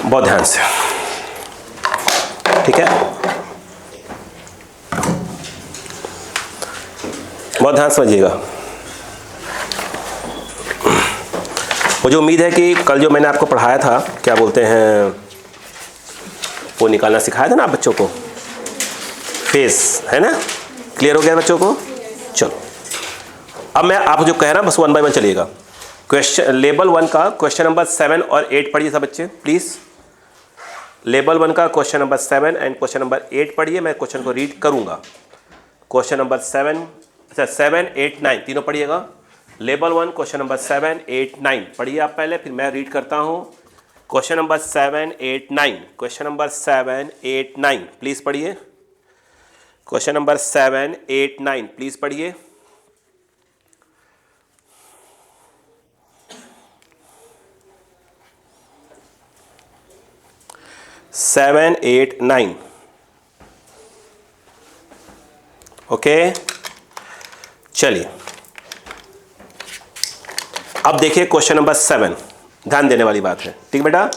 बहुत ध्यान से, ठीक है, बहुत ध्यान समझिएगा। मुझे उम्मीद है कि कल जो मैंने आपको पढ़ाया था, क्या बोलते हैं, वो निकालना सिखाया था ना आप बच्चों को, फेस, है ना, क्लियर हो गया बच्चों को। चलो अब मैं आपको जो कह रहा हूं बस 1 बाय 1 चलिएगा। क्वेश्चन लेवल 1 का क्वेश्चन नंबर 7 और 8 पढ़िए सब बच्चे प्लीज। लेवल 1 का question number 7 and question number 8 पढ़िए, मैं क्वेश्चन को रीड करूंगा। क्वेश्चन नंबर 7, अच्छा 7, 8, 9 तीनों पढ़िएगा। लेवल 1 क्वेश्चन नंबर 7, 8, 9 पढ़िए आप पहले, फिर मैं रीड करता हूं। Question number 7, 8, 9, question number 7, 8, 9 please पढ़िए। क्वेश्चन नंबर 7, 8, 9 प्लीज पढ़िए। Seven, 8, 9 okay. चलिए अब देखिए क्वेश्चन नंबर 7, ध्यान देने वाली बात है, ठीक बेटा,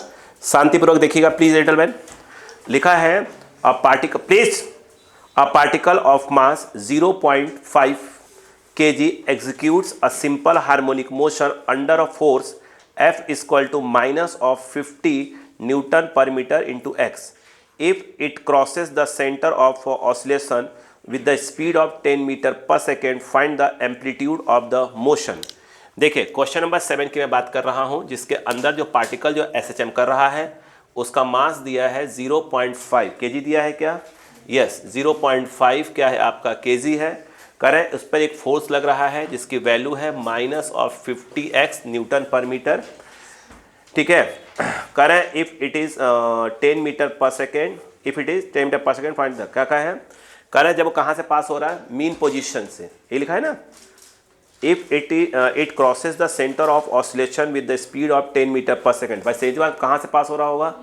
शांतिपूर्वक देखिएगा प्लीज लिटिल मैन। लिखा है a particle, please, a particle of mass 0.5 kg executes a simple harmonic motion under a force F is equal to minus of 50 Newton per meter into x. If it crosses the center of oscillation with the speed of 10 meter per second, find the amplitude of the motion. देखिए question number 7 की मैं बात कर रहा हूं, जिसके अंदर जो पार्टिकल जो SHM कर रहा है उसका मास दिया है 0.5 kg दिया है क्या, यस 0.5 क्या है आपका kg है। करें उस पर एक फोर्स लग रहा है जिसकी वैल्यू है -50x न्यूटन पर मीटर, ठीक है। करें if it is 10 metre per second, if it is 10 metre per second find the, क्या है, करें जब वो कहाँ से पास हो रहा है, मीन पोजीशन से, ये लिखा है ना। If it crosses the centre of oscillation with the speed of 10 metre per second, भाई सही जवाब कहाँ से पास हो रहा होगा,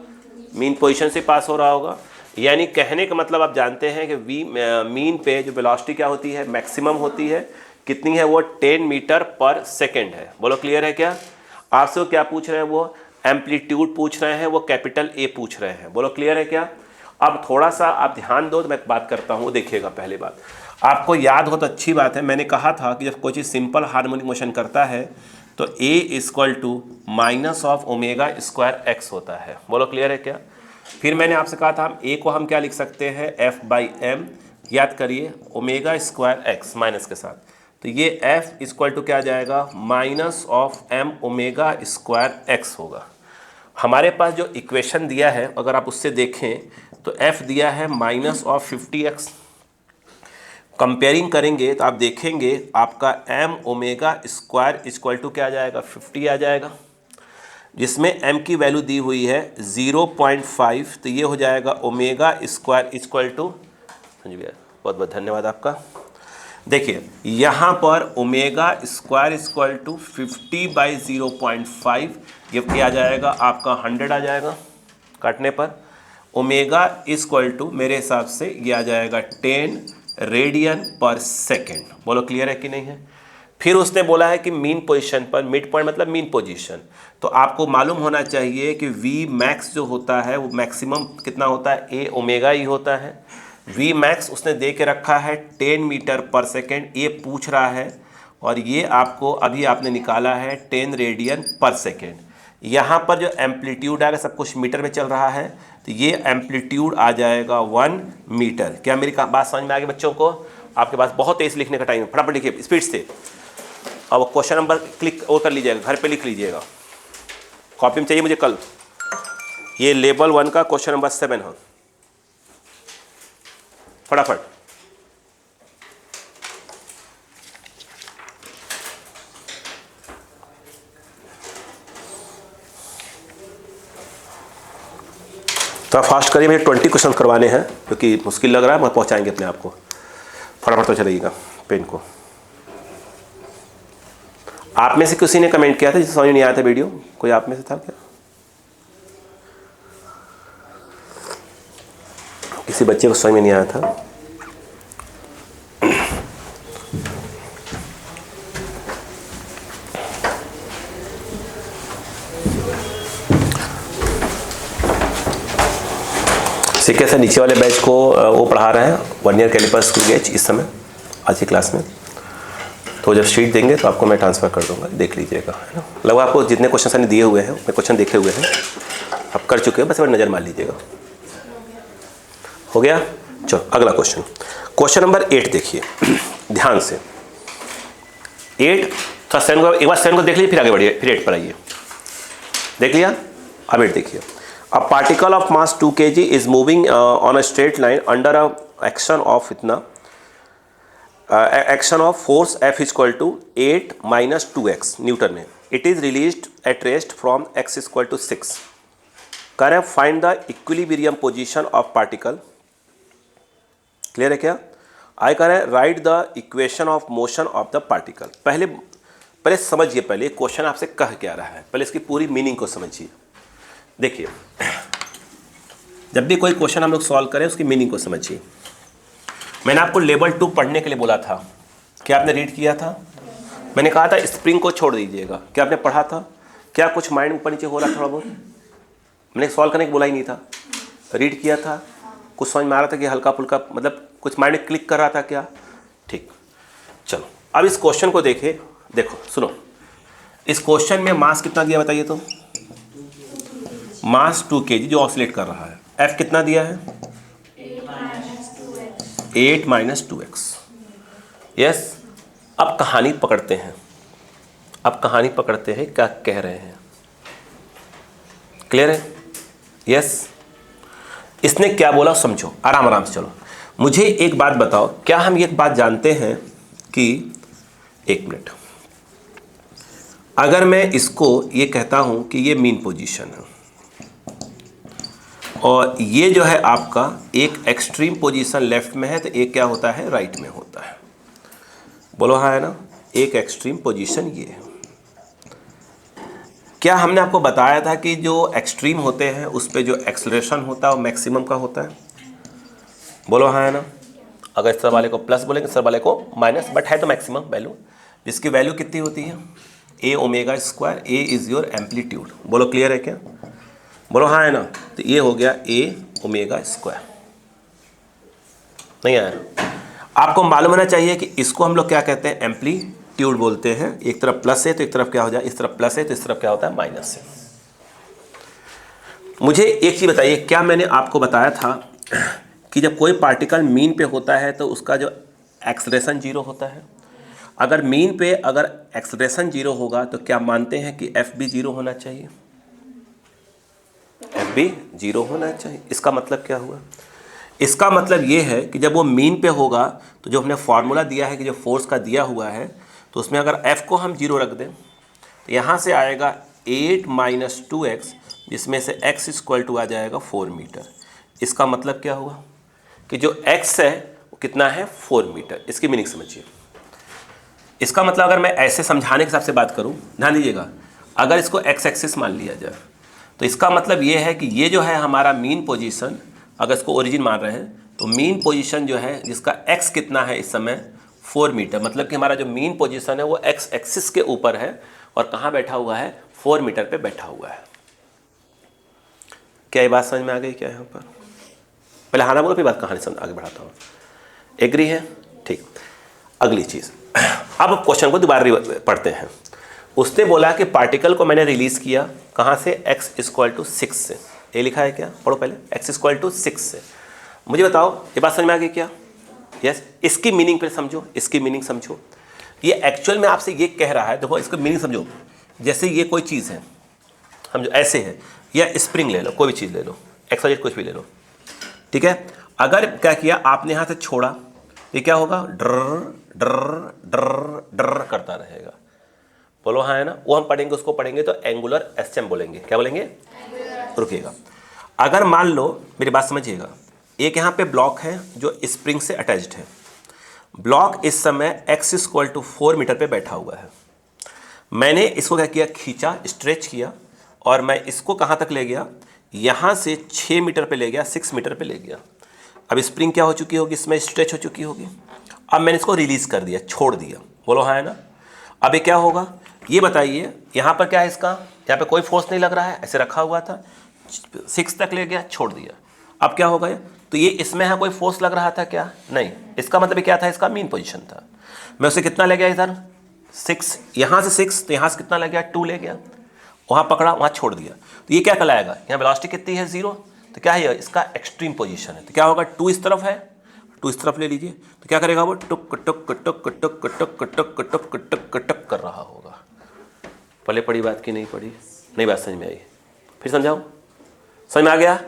मीन पोजीशन से पास हो रहा होगा। यानी कहने का मतलब आप जानते हैं कि मीन पे जो वेलोसिटी क्या होती है, मैक्सिमम होती है, कितनी है वो 10 मीटर पर सेकेंड है। बोलो क्लियर है क्या। आपसे वो क्या पूछ रहे हैं, वो एम्पलीट्यूड पूछ रहे हैं, वो कैपिटल ए पूछ रहे हैं। बोलो क्लियर है क्या। अब थोड़ा सा आप ध्यान दो तो मैं बात करता हूँ, देखिएगा। पहली बात आपको याद हो तो अच्छी बात है, मैंने कहा था कि जब कोई चीज़ सिंपल हार्मोनिक मोशन करता है तो A equal to minus of omega square x होता है। बोलो क्लियर है क्या। फिर मैंने आपसे कहा था हम ए को हम क्या लिख सकते हैं, एफ बाई एम, याद करिए ओमेगा स्क्वायर एक्स माइनस के साथ, तो ये एफ इक्वल टू क्या आ जाएगा, minus of M omega square X होगा। हमारे पास जो इक्वेशन दिया है अगर आप उससे देखें तो एफ दिया है माइनस ऑफ 50x, कंपेयरिंग करेंगे तो आप देखेंगे आपका M omega square equal to क्या आ जाएगा, 50 आ जाएगा, जिसमें m की वैल्यू दी हुई है 0.5, तो ये हो जाएगा ओमेगा स्क्वायर इक्वल टू, बहुत बहुत धन्यवाद आपका। देखिए यहाँ पर ओमेगा स्क्वायर इक्वल टू 50/0.5, ये क्या आ जाएगा आपका 100 आ जाएगा काटने पर। ओमेगा इक्वल टू मेरे हिसाब से ये आ जाएगा 10 रेडियन पर सेकेंड। बोलो क्लियर है कि नहीं है। फिर उसने बोला है कि मीन पोजीशन पर, मिड पॉइंट मतलब मीन पोजीशन, तो आपको मालूम होना चाहिए कि वी मैक्स जो होता है वो मैक्सिमम कितना होता है, ए ओमेगा ही होता है। वी मैक्स उसने दे के रखा है 10 मीटर पर सेकेंड, ये पूछ रहा है, और ये आपको अभी आपने निकाला है 10 रेडियन पर सेकेंड। यहाँ पर जो एम्पलीट्यूड आएगा, सब कुछ मीटर में चल रहा है, तो ये एम्पलीट्यूड आ जाएगा 1 मीटर। क्या मेरी बात समझ में आ गई बच्चों को। आपके पास बहुत तेज लिखने का टाइम है, फटाफट लिखिए स्पीड से। अब क्वेश्चन नंबर क्लिक और कर लीजिएगा, घर पे लिख लीजिएगा, कॉपी में चाहिए मुझे कल। ये लेवल 1 का क्वेश्चन नंबर 7 है, फटाफट। तो फास्ट करिए, मुझे 20 क्वेश्चन करवाने हैं क्योंकि मुश्किल लग रहा है, मैं पहुंचाएंगे अपने आप को। फटाफट तो चलाइएगा पेन को। आप में से किसी ने कमेंट किया था जिसे समझ नहीं आया था वीडियो, कोई आप में से था क्या, किसी बच्चे को समझ में नहीं आया था। ठीक है सर, नीचे वाले बैच को वो पढ़ा रहे हैं, 1 ईयर कैलिपर स्क्रू गेज इस समय आज की क्लास में। तो जब शीट देंगे तो आपको मैं ट्रांसफ़र कर दूंगा, देख लीजिएगा, है ना। लगभग आपको जितने क्वेश्चन मैंने दिए हुए हैं मैं क्वेश्चन देखे हुए हैं, आप कर चुके हैं, बस एक नज़र मार लीजिएगा। हो गया। चलो अगला क्वेश्चन, क्वेश्चन नंबर 8 देखिए ध्यान से। 8 थोड़ा 7 को एक बार 7 को देख लीजिए, फिर आगे बढ़िए, फिर 8 पर आइए। देख लिया, अब 8 देखिए। A particle of mass 2 kg is moving on a straight line under a action of इतना action of force F equal to 8 - 2x newton में। It is released at rest from x equal to 6। कह रहे हैं find the equilibrium position of particle. Clear है क्या? आगे कह रहे हैं right the equation of motion of the particle. पहले समझिए, पहले क्वेश्चन आपसे कह क्या रहा है, पहले इसकी पूरी मीनिंग को समझिए। देखिए, जब भी कोई क्वेश्चन हम लोग सॉल्व करें उसकी मीनिंग को समझिए। मैंने आपको लेवल 2 पढ़ने के लिए बोला था, क्या आपने रीड किया था? मैंने कहा था स्प्रिंग को छोड़ दीजिएगा, क्या आपने पढ़ा था? क्या कुछ माइंड ऊपर नीचे हो रहा थोड़ा बहुत? मैंने सॉल्व करने को बोला ही नहीं था, रीड किया था, कुछ समझ में आ रहा था कि हल्का फुल्का, मतलब कुछ माइंड में क्लिक कर रहा था क्या? ठीक, चलो अब इस क्वेश्चन को देखें। देखो सुनो, इस क्वेश्चन में मास कितना दिया बताइए तो? मास 2 kg जो ऑसिलेट कर रहा है। F कितना दिया है? 8 - 2x। यस, अब कहानी पकड़ते हैं, क्या कह रहे हैं। क्लियर है? यस, इसने क्या बोला समझो, आराम से चलो। मुझे एक बात बताओ, क्या हम एक बात जानते हैं कि, एक मिनट, अगर मैं इसको ये कहता हूं कि ये मीन पोजीशन है और ये जो है आपका एक एक्सट्रीम पोजीशन लेफ्ट में है, तो एक क्या होता है, राइट में होता है। बोलो हाँ, है ना। एक एक्सट्रीम पोजीशन ये है। क्या हमने आपको बताया था कि जो एक्सट्रीम होते हैं उस पे जो एक्सेलरेशन होता है वो मैक्सिमम का होता है? बोलो हाँ, है ना। अगर इस तरह वाले को प्लस बोलेंगे, इस तरह वाले को माइनस, बट है तो मैक्सिमम वैल्यू, जिसकी वैल्यू कितनी होती है? a omega square. a is your amplitude. बोलो क्लियर है क्या? बोलो हाँ, है ना। तो ये हो गया a ओमेगा स्क्वायर। नहीं आया? आपको मालूम होना चाहिए कि इसको हम लोग क्या कहते हैं, एम्पलीट्यूड बोलते हैं। एक तरफ प्लस है तो एक तरफ क्या हो जाए, इस तरफ प्लस है तो इस तरफ क्या होता है, माइनस है। मुझे एक चीज़ बताइए, क्या मैंने आपको बताया था कि जब कोई पार्टिकल मीन पे होता है तो उसका जो एक्सेलरेशन 0 होता है? अगर मीन पे अगर एक्सेलरेशन 0 होगा तो क्या मानते हैं कि एफ भी 0 होना चाहिए? एफ भी 0 होना चाहिए। इसका मतलब क्या हुआ? इसका मतलब ये है कि जब वो मीन पे होगा तो जो हमने फार्मूला दिया है कि जो फोर्स का दिया हुआ है, तो उसमें अगर एफ को हम 0 रख दें तो यहाँ से आएगा 8 - 2x, जिसमें से x इक्वल टू आ जाएगा 4 मीटर। इसका मतलब क्या हुआ कि जो x है वो कितना है, 4 मीटर। इसकी मीनिंग समझिए। इसका मतलब अगर मैं ऐसे समझाने के हिसाब से बात करूं, ध्यान दीजिएगा, अगर इसको x एक्सिस मान लिया जाए तो इसका मतलब ये है कि ये जो है हमारा मीन पोजीशन, अगर इसको ओरिजिन मान रहे हैं तो मीन पोजीशन जो है जिसका x कितना है इस समय, 4 मीटर। मतलब कि हमारा जो मीन पोजीशन है वो x एक्सिस के ऊपर है और कहाँ बैठा हुआ है, 4 मीटर पे बैठा हुआ है। क्या ये बात समझ में आ गई क्या? यहाँ पर पहले हाँ ना बोलो, फिर बात कहानी समझ आगे बढ़ाता हूँ। एग्री है? ठीक। अगली चीज़, अब क्वेश्चन को दोबारा पढ़ते हैं। उसने बोला कि पार्टिकल को मैंने रिलीज़ किया कहाँ से, x इक्वल टू 6 से। ये लिखा है क्या? पढ़ो पहले, x इक्वल टू 6 से। मुझे बताओ ये बात समझ में आ गई क्या? यस। इसकी मीनिंग फिर समझो, इसकी मीनिंग समझो। ये एक्चुअल में आपसे ये कह रहा है, देखो इसकी मीनिंग समझो। जैसे ये कोई चीज़ है, समझो ऐसे है, या स्प्रिंग ले लो, कोई भी चीज़ ले लो, एक्सवाइजेड कुछ भी ले लो, ठीक है। अगर क्या किया आपने यहाँ से छोड़ा, ये क्या होगा, डर डर डर डर करता रहेगा। बोलो हाँ, है ना। वो हम पढ़ेंगे, उसको पढ़ेंगे तो एंगुलर एसएम बोलेंगे। क्या बोलेंगे? रुकिएगा। अगर मान लो, मेरी बात समझिएगा, एक यहाँ पे ब्लॉक है जो स्प्रिंग से अटैच्ड है। ब्लॉक इस समय x इक्वल टू 4 मीटर पे बैठा हुआ है। मैंने इसको क्या किया, खींचा, स्ट्रेच किया, और मैं इसको कहाँ तक ले गया, यहाँ से 6 मीटर पे ले गया, 6 मीटर पे ले गया। अब स्प्रिंग क्या हो चुकी होगी, इसमें स्ट्रेच हो चुकी होगी। अब मैंने इसको रिलीज़ कर दिया, छोड़ दिया। बोलो हाँ, है ना। अब ये क्या होगा, ये बताइए, यहाँ पर क्या है इसका, यहाँ पे कोई फोर्स नहीं लग रहा है, ऐसे रखा हुआ था, 6 तक ले गया, छोड़ दिया। अब क्या हो गया, तो ये इसमें है कोई फोर्स लग रहा था क्या, नहीं, इसका मतलब क्या था, इसका मीन पोजीशन था। मैं उसे कितना ले गया इधर 6, यहाँ से 6, तो यहाँ से कितना ले गया 2 ले गया, वहाँ पकड़ा वहाँ छोड़ दिया, तो ये क्या कहलाएगा, यहाँ वेलोसिटी कितनी है 0, तो क्या है इसका एक्सट्रीम पोजीशन है, तो क्या होगा 2 इस तरफ है, 2 इस तरफ ले लीजिए, तो क्या करेगा वो टुक टुक टुक टुक टुक टुक टुक टुक टुक टुक कर रहा होगा। पहले पढ़ी बात की नहीं पढ़ी, नहीं बात समझ में आई, फिर समझाऊं, समझ में आ गया।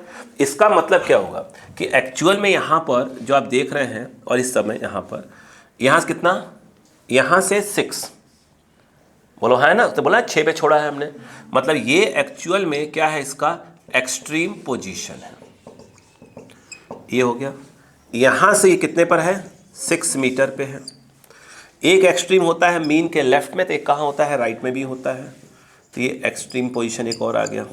इसका मतलब क्या होगा कि एक्चुअल में यहाँ पर जो आप देख रहे हैं और इस समय यहाँ पर, यहाँ से कितना, यहाँ से 6 बोलो है ना, तो बोला 6 पे छोड़ा है हमने, मतलब ये एक्चुअल में क्या है, इसका एक्सट्रीम पोजीशन है, ये हो गया। यहाँ से ये कितने पर है 6 मीटर पे है। एक एक्सट्रीम होता है मीन के लेफ्ट में, तो एक कहाँ होता है राइट में भी होता है, तो ये एक्सट्रीम पोजीशन एक और आ गया।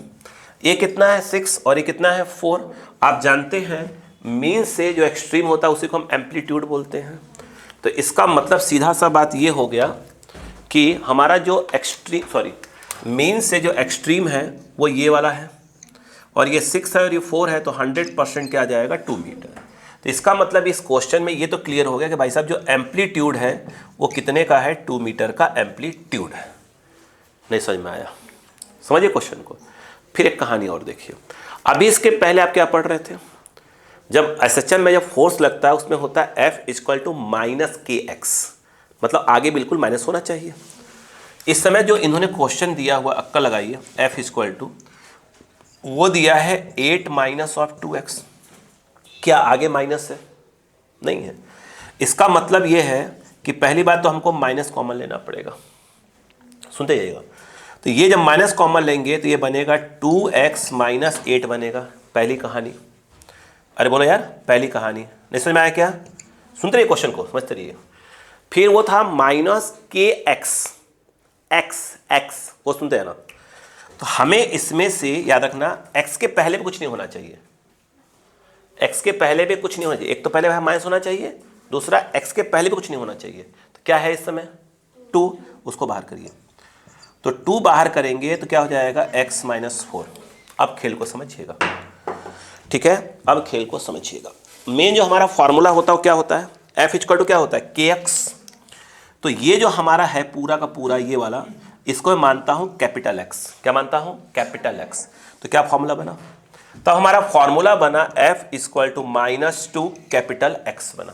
ये कितना है 6 और ये कितना है 4। आप जानते हैं मीन से जो एक्सट्रीम होता है उसी को हम एम्पलीट्यूड बोलते हैं। तो इसका मतलब सीधा सा बात ये हो गया कि हमारा जो मीन से जो एक्सट्रीम है वो ये वाला है, और ये 6 है और ये 4 है, तो 100% क्या आ जाएगा 2 मीटर। तो इसका मतलब इस क्वेश्चन में ये तो क्लियर हो गया कि भाई साहब जो एम्पलीट्यूड है वो कितने का है, 2 मीटर का एम्पलीट्यूड है। नहीं समझ में आया, समझिए क्वेश्चन को। फिर एक कहानी और देखिए, अभी इसके पहले आप क्या पढ़ रहे थे, जब एसएचएम में जब फोर्स लगता है उसमें होता है F = -kx, मतलब आगे बिल्कुल माइनस होना चाहिए। इस समय जो इन्होंने क्वेश्चन दिया हुआ, अक्कल लगाइए, F वो दिया है 8 - 2x, क्या आगे माइनस है, नहीं है। इसका मतलब ये है कि पहली बात तो हमको माइनस कॉमन लेना पड़ेगा, सुनते जाइएगा। तो ये जब माइनस कॉमन लेंगे तो ये बनेगा 2x - 8 बनेगा, पहली कहानी। अरे बोलो यार, पहली कहानी नहीं समझ में आया क्या, सुनते रहिए क्वेश्चन को, समझते रहिए। फिर वो था -kx, x वो सुनते हैं ना, तो हमें इसमें से याद रखना x के पहले भी कुछ नहीं होना चाहिए, x के पहले भी कुछ नहीं होना चाहिए। एक तो पहले माइनस होना चाहिए, दूसरा x के पहले भी कुछ नहीं होना चाहिए। तो क्या है इस समय 2, उसको बाहर करिए, तो 2 बाहर करेंगे तो क्या हो जाएगा x - 4। अब खेल को समझिएगा, ठीक है, अब खेल को समझिएगा। मेन जो हमारा फॉर्मूला होता है वो क्या होता है, F क्या होता है kx। तो ये जो हमारा है पूरा का पूरा ये वाला, इसको मैं मानता हूं कैपिटल X। क्या मानता हूं, कैपिटल X। तो क्या फॉर्मूला बना, तो हमारा फॉर्मूला बना F = -2 कैपिटल X बना।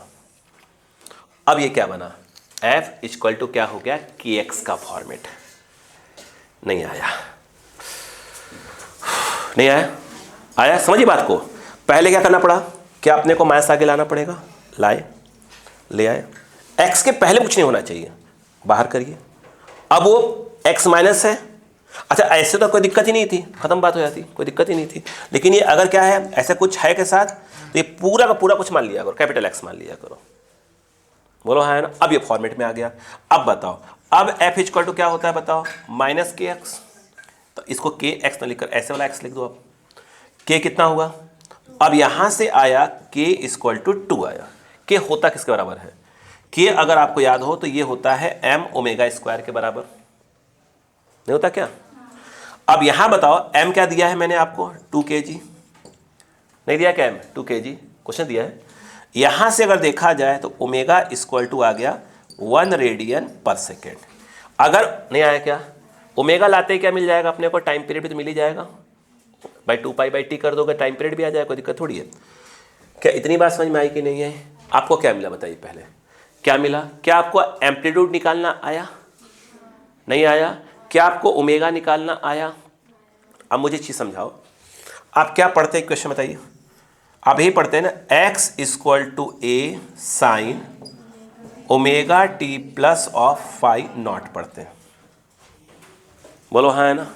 अब ये क्या बना, F क्या हो गया, kx का फॉर्मेट। नहीं आया, नहीं आया, आया, समझिए बात को। पहले क्या करना पड़ा, क्या अपने को माइनस आगे लाना पड़ेगा, लाए, ले आए, x के पहले कुछ नहीं होना चाहिए, बाहर करिए। अब वो x माइनस है, अच्छा ऐसे तो कोई दिक्कत ही नहीं थी, खत्म बात हो जाती, कोई दिक्कत ही नहीं थी। लेकिन ये अगर क्या है, ऐसा कुछ है के साथ, तो ये पूरा का पूरा कुछ मान लिया करो, कैपिटल X मान लिया करो, बोलो है ना। अब ये फॉर्मेट में आ गया। अब बताओ, अब F क्या होता है बताओ, -kx। तो इसको kx ना लिखकर ऐसे वाला x लिख दो। अब k कितना हुआ, अब यहां से आया k = 2 आया। k होता किसके बराबर है, k अगर आपको याद हो तो ये होता है m⍵² के बराबर, नहीं होता क्या। अब यहां बताओ m क्या दिया है मैंने आपको, 2 kg, नहीं दिया क्या m, 2 kg क्वेश्चन दिया है। यहां से अगर देखा जाए तो ω आ गया 1 रेडियन/सेकेंड। अगर नहीं आया क्या, ओमेगा लाते ही क्या मिल जाएगा अपने को, टाइम पीरियड भी तो मिल ही जाएगा, बाई 2π/t कर दोगे टाइम पीरियड भी आ जाएगा, कोई दिक्कत थोड़ी है। क्या इतनी बात समझ में आई कि नहीं है, आपको क्या मिला बताइए, पहले क्या मिला, क्या आपको एम्पलीट्यूड निकालना आया, नहीं आया, क्या आपको ओमेगा निकालना आया। अब मुझे चीज़ समझाओ, आप क्या पढ़ते हैं क्वेश्चन बताइए, आप यही पढ़ते हैं ना, x = a sin ωt+φ0 पढ़ते हैं, बोलो हाँ है ना।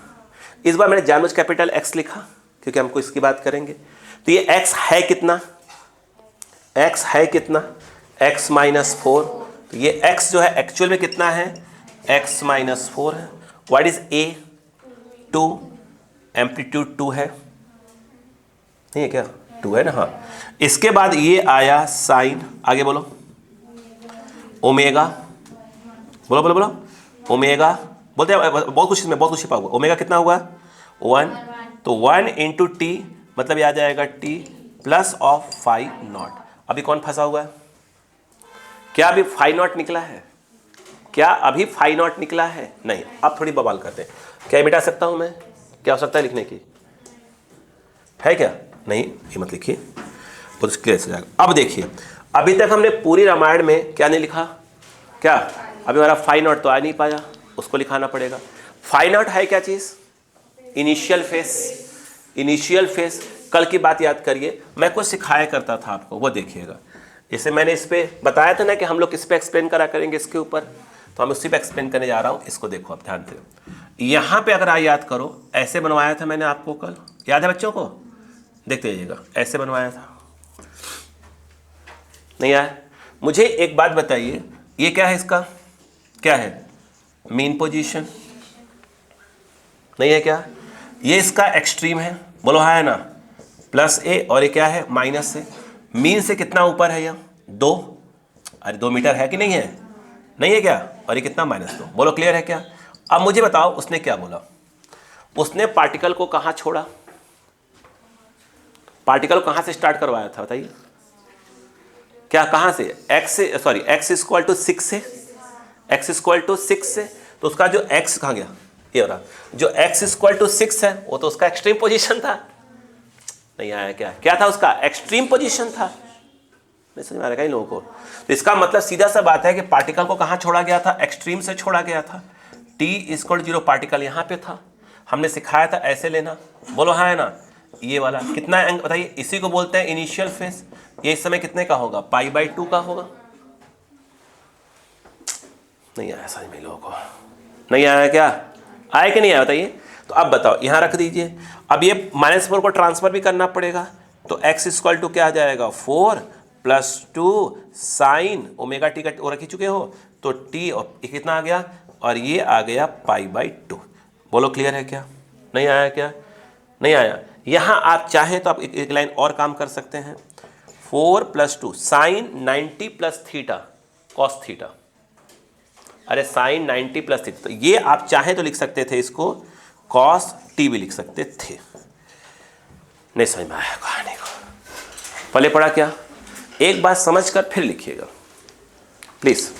इस बार मैंने जानबूझ कैपिटल X लिखा क्योंकि हमको इसकी बात करेंगे। तो ये x है कितना, x है कितना, x - 4। तो ये x जो है एक्चुअल में कितना है, x - 4 है। व्हाट इज a, 2, एम्पलीट्यूड 2 है, नहीं है क्या, 2 है ना, हाँ। इसके बाद ये आया साइन, आगे बोलो ओमेगा, बोलो बोलो बोलो ओमेगा, बोलते हैं बहुत कुछ इसमें, बहुत कुछ छिपा हुआ। ओमेगा कितना हुआ 1, तो 1 × t मतलब ये आ जाएगा t plus of phi naught. अभी कौन फंसा हुआ है? क्या अभी फाई नॉट निकला है? क्या अभी फाई नॉट निकला है? नहीं। अब थोड़ी बवाल करते हैं। क्या मिटा सकता हूं मैं? क्या हो सकता है लिखने की? है क्या? नहीं, ये मत लिखिए, बहुत क्लियर से जाएगा। अब देखिए, अभी तक हमने पूरी रामायण में क्या नहीं लिखा? क्या अभी हमारा फाई नॉट तो आ नहीं पाया, उसको लिखाना पड़ेगा। फाई नॉट है क्या चीज? Initial face. इनिशियल फेस, कल की बात याद करिए, मैं कुछ सिखाया करता था आपको, वो देखिएगा। जैसे मैंने इस पे बताया था ना कि हम लोग किस पे एक्सप्लेन करा करेंगे इसके ऊपर, तो हम उसी पे एक्सप्लेन करने जा रहा हूँ। इसको देखो आप ध्यान से। यहाँ पे अगर आप याद करो, ऐसे बनवाया था मैंने आपको कल, याद है बच्चों को? देखते जाइएगा, ऐसे बनवाया था, नहीं आया? मुझे एक बात बताइए, ये क्या है? इसका क्या है? मीन पोजीशन, नहीं है क्या? ये इसका एक्सट्रीम है, बोलो हाँ है ना? प्लस ए, और ये क्या है? माइनस से। मीन से कितना ऊपर है? यह 2, अरे 2 मीटर है कि नहीं है? नहीं है क्या? और ये कितना? -2। बोलो क्लियर है क्या? अब मुझे बताओ उसने क्या बोला? उसने पार्टिकल को कहाँ छोड़ा? पार्टिकल कहाँ से स्टार्ट करवाया था बताइए? क्या कहाँ से? x से, सॉरी x इक्वल टू 6 से, x इक्वल टू 6 से। तो उसका जो x कहाँ गया? ये रहा। जो x इक्वल टू 6 है वो तो उसका एक्सट्रीम पोजीशन था। नहीं आया क्या? क्या था उसका? एक्सट्रीम पोजीशन था। नहीं समझ में आ रहा है इन लोगों को? तो इसका मतलब सीधा सा बात है कि पार्टिकल को कहाँ छोड़ा गया था? एक्सट्रीम से छोड़ा गया था। t इक्वल 0 पार्टिकल यहाँ पे था, हमने सिखाया था ऐसे लेना। बोलो हाँ है ना? ये वाला कितना एंगल बताइए? इसी को बोलते हैं इनिशियल फेस। ये इस समय कितने का होगा? π/2 का होगा। नहीं आया समझ में लोगों को? नहीं आया क्या? आया कि नहीं आया बताइए? तो अब बताओ, यहाँ रख दीजिए। अब ये -4 को ट्रांसफर भी करना पड़ेगा, तो x इक्वल टू क्या आ जाएगा? 4 + 2 साइन ओमेगा टी का वो रख ही चुके हो, तो t और कितना आ गया? और ये आ गया π/2। बोलो क्लियर है क्या? नहीं आया क्या? नहीं आया? यहाँ आप चाहें तो आप एक लाइन और काम कर सकते हैं। 4 + 2 साइन 90 + थीटा कॉस थीटा। अरे साइन 90 + थीटा, तो ये आप चाहें तो लिख सकते थे इसको कॉस टी भी लिख सकते थे। नहीं समझ में आया कहानी को? पहले पढ़ा क्या? एक बात समझ कर फिर लिखिएगा प्लीज।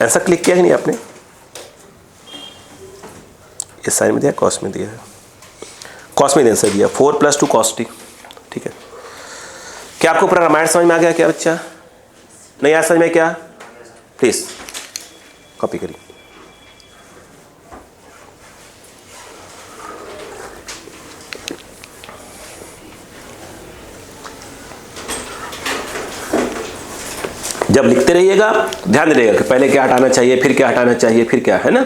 ऐसा क्लिक किया कि नहीं आपने? इस साइन में दिया, कॉस में दिया है, कॉस में आंसर दिया 4 + 2 cos t। ठीक है, क्या आपको पूरा रामायण समझ में आ गया क्या बच्चा? नहीं आया समझ में क्या? प्लीज कॉपी करिए। जब लिखते रहिएगा ध्यान रहिएगा कि पहले क्या हटाना चाहिए, फिर क्या हटाना चाहिए, फिर क्या, है ना?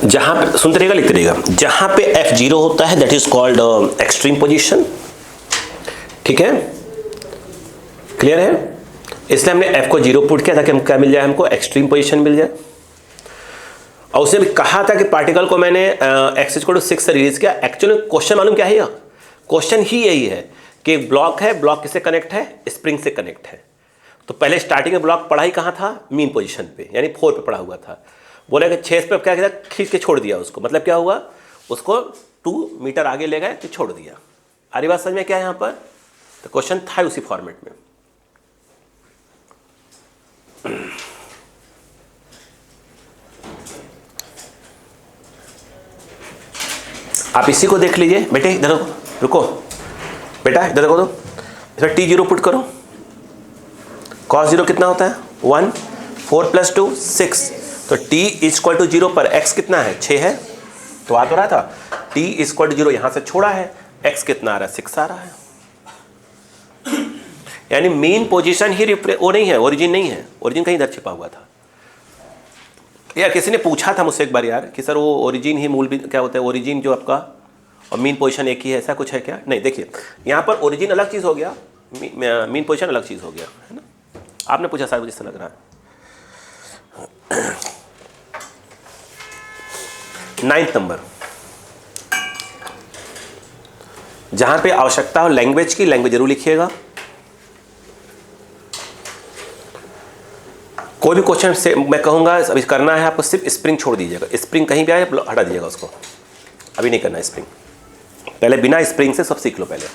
जहां पे सुनते रहिएगा, लिखते रहिएगा, जहां पे F0 होता है that is called extreme position. ठीक है, क्लियर है? इसलिए हमने F को 0 पुट किया ताकि हम क्या मिल जाए? हमको एक्सट्रीम पोजीशन मिल जाए। और उसने भी कहा था कि पार्टिकल को मैंने x = 6 से रिलीज किया। एक्चुअली क्वेश्चन मालूम क्या है? क्वेश्चन ही यही है कि एक ब्लॉक है, ब्लॉक किससे कनेक्ट है? स्प्रिंग से कनेक्ट है। तो पहले स्टार्टिंग में ब्लॉक पढ़ा ही कहाँ था? मीन पोजीशन पे, यानी 4 पे पड़ा हुआ था। बोले कि 6 पे क्या किया? खींच के छोड़ दिया उसको। मतलब क्या हुआ? उसको 2 मीटर आगे ले गए तो छोड़ दिया। आ रही बात समझ में क्या है यहाँ पर? तो क्वेश्चन था उसी फॉर्मेट में। आप इसी को देख लीजिए बेटे, इधर रुको बेटा, इधर देखो तो इधर T0 पुट करो। cos 0 कितना होता है? 1, 4 + 2 6, तो t इक्वल टू 0 पर x कितना है, 6 है, तो आ तो रहा था। t इक्वल टू 0 यहां से छोड़ा है, x कितना आ रहा है, 6 आ रहा है। यानी मेन पोजीशन ही वो नहीं है, ओरिजिन नहीं है, ओरिजिन कहीं इधर छिपा हुआ था। यार किसी ने पूछा था मुझसे एक बार यार कि सर वो ओरिजिन ही मूल भी क्या होता है, ओरिजिन जो आपका और मेन पोजीशन एक ही है, ऐसा कुछ है क्या? नहीं, देखिए यहाँ पर ओरिजिन अलग चीज़ हो गया, मेन पोजीशन अलग चीज़ हो गया, है ना। आपने पूछा शायद मुझे ऐसा लग रहा है। 9th नंबर, जहां पे आवश्यकता हो लैंग्वेज की, लैंग्वेज जरूर लिखिएगा। कोई भी क्वेश्चन से मैं कहूंगा अभी करना है आपको, सिर्फ स्प्रिंग छोड़ दीजिएगा, स्प्रिंग कहीं भी आए हटा दीजिएगा उसको, अभी नहीं करना स्प्रिंग, पहले बिना स्प्रिंग से सब सीख लो पहले।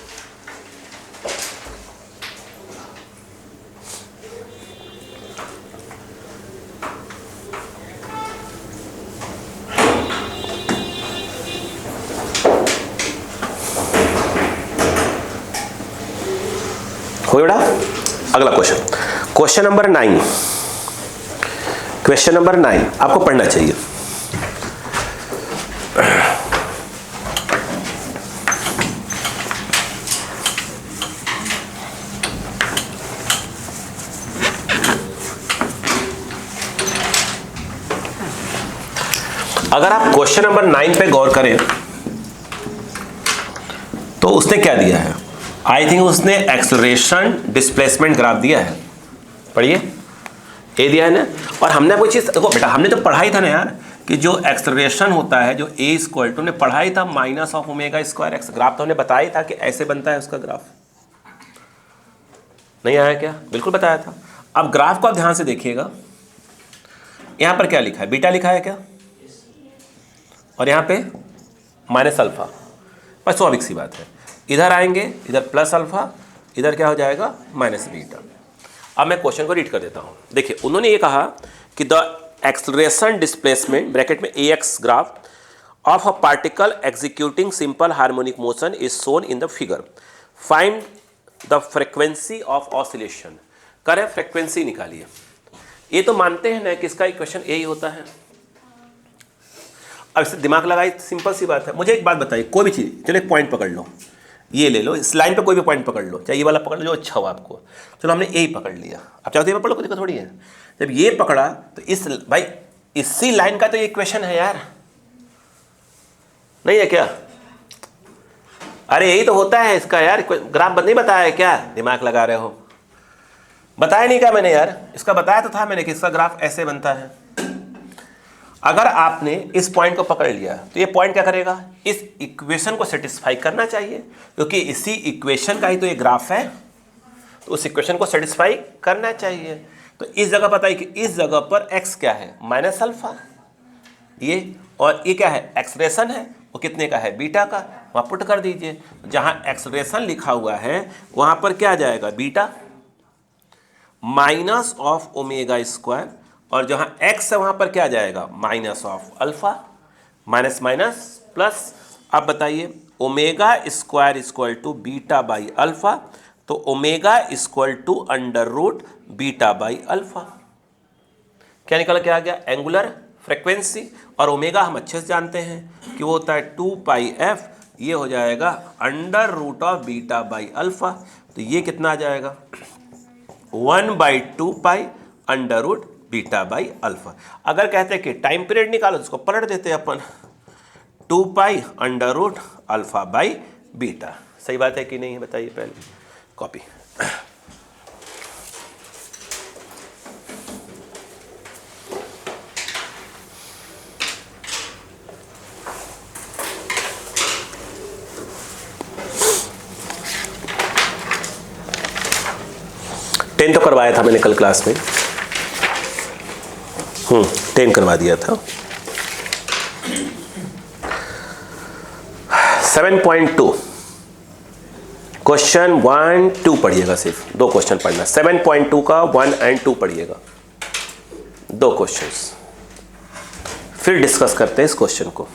हो बेटा, अगला question, question number 9, question number 9 आपको पढ़ना चाहिए। अगर आप क्वेश्चन नंबर 9 पे गौर करें तो उसने क्या दिया है, आई थिंक उसने एक्सेलरेशन डिस्प्लेसमेंट ग्राफ दिया है, पढ़िए, ए दिया है ना। और हमने कोई चीज देखो बेटा, हमने तो पढ़ा ही था ना यार कि जो एक्सेलरेशन होता है, जो ए इक्वल टू, हमने पढ़ा ही था minus of omega square x, graph तो हमने बताया था कि ऐसे बनता है उसका ग्राफ, नहीं आया क्या? बिल्कुल बताया था। अब ग्राफ को आप ध्यान से देखिएगा, यहां पर क्या लिखा है, बीटा लिखा है क्या, और यहां पे माइनस अल्फा, बस स्वाभाविक सी बात है। इधर आएंगे, इधर प्लस अल्फा, इधर क्या हो जाएगा, माइनस बीटा। अब मैं क्वेश्चन को रीड कर देता हूं। देखिए उन्होंने ये कहा कि द एक्सेलरेशन डिस्प्लेसमेंट ब्रैकेट में A x graph of a particle executing simple harmonic motion is shown in the figure, find the frequency of oscillation. करें फ्रीक्वेंसी निकालिए। ये तो मानते हैं ना कि इसका इक्वेशन यही होता है। अब इससे दिमाग लगाई, सिंपल सी बात है। मुझे एक बात बताइए, कोई भी चीज़, चलो एक पॉइंट पकड़ लो, ये ले लो, इस लाइन पे कोई भी पॉइंट पकड़ लो, चाहे ये वाला पकड़ लो जो अच्छा हो आपको। चलो हमने यही पकड़ लिया, अब चाहो तो ये पकड़ लो, कोई दिक्कत थोड़ी है। जब ये पकड़ा तो इस भाई इसी लाइन का तो ये इक्वेशन है यार, नहीं है क्या? अरे यही तो होता है इसका यार, ग्राफ नहीं बताया है क्या? दिमाग लगा रहे हो, बताया नहीं क्या मैंने यार? इसका बताया तो था मैंने कि इसका ग्राफ ऐसे बनता है। अगर आपने इस पॉइंट को पकड़ लिया तो ये पॉइंट क्या करेगा, इस इक्वेशन को सेटिस्फाई करना चाहिए, क्योंकि इसी इक्वेशन का ही तो ये ग्राफ है, तो उस इक्वेशन को सेटिस्फाई करना चाहिए। तो इस जगह पता है कि इस जगह पर x क्या है, माइनस अल्फा, ये, और ये क्या है, एक्सलेरेशन है, वो कितने का है, बीटा का, वहां पुट कर दीजिए। जहां एक्सलेरेशन लिखा हुआ है वहां पर क्या आ जाएगा, beta minus of omega square, और जहां x है वहां पर क्या आ जाएगा, minus of alpha, minus minus plus. अब बताइए, omega square equal to beta by alpha, तो omega equal to under root beta by alpha. क्या निकल के आ गया, एंगुलर फ्रीक्वेंसी। और ओमेगा हम अच्छे से जानते हैं कि वो होता है 2 पाई एफ, ये हो जाएगा under root of beta by alpha, तो ये कितना आ जाएगा, 1/2 pi under root beta by alpha. अगर कहते हैं कि टाइम पीरियड निकालो तो उसको पलट देते हैं अपन, 2 pi under root alpha by beta. सही बात है कि नहीं है, बताइए पहले, कॉपी। टेन तो करवाया था मैंने कल क्लास में, 10 करवा दिया था। 7.2 क्वेश्चन 1 2 पढ़िएगा, सिर्फ 2 क्वेश्चन पढ़ना। 7.2 का 1 और 2 पढ़िएगा, 2 क्वेश्चंस, फिर डिस्कस करते हैं इस क्वेश्चन को।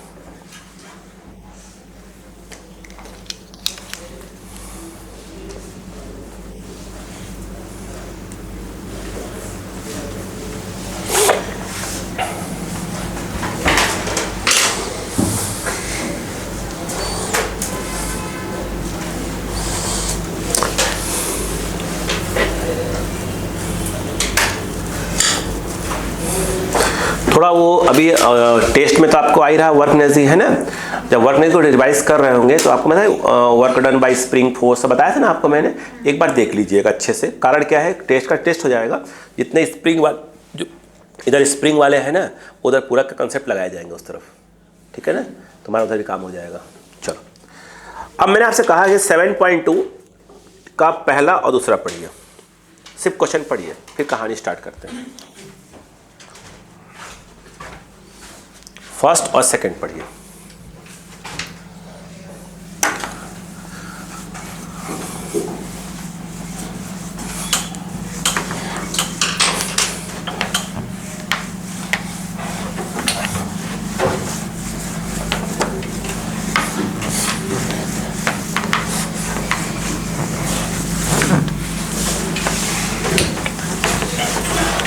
थोड़ा वो अभी टेस्ट में तो आपको आ ही रहा वर्क एनर्जी है ना, जब वर्क एनर्जी को रिवाइज कर रहे होंगे तो आपको work done by spring force बताया था ना आपको मैंने, एक बार देख लीजिएगा अच्छे से। कारण क्या है, टेस्ट का टेस्ट हो जाएगा, जितने स्प्रिंग वाले जो इधर स्प्रिंग वाले हैं ना उधर पूरा का कंसेप्ट लगाए जाएंगे उस तरफ, ठीक है ना, तुम्हारा उधर भी काम हो जाएगा। चलो अब मैंने आपसे कहा कि 7.2 का पहला और दूसरा पढ़िए, सिर्फ क्वेश्चन पढ़िए, फिर कहानी स्टार्ट करते हैं। फर्स्ट और सेकंड पढ़िए।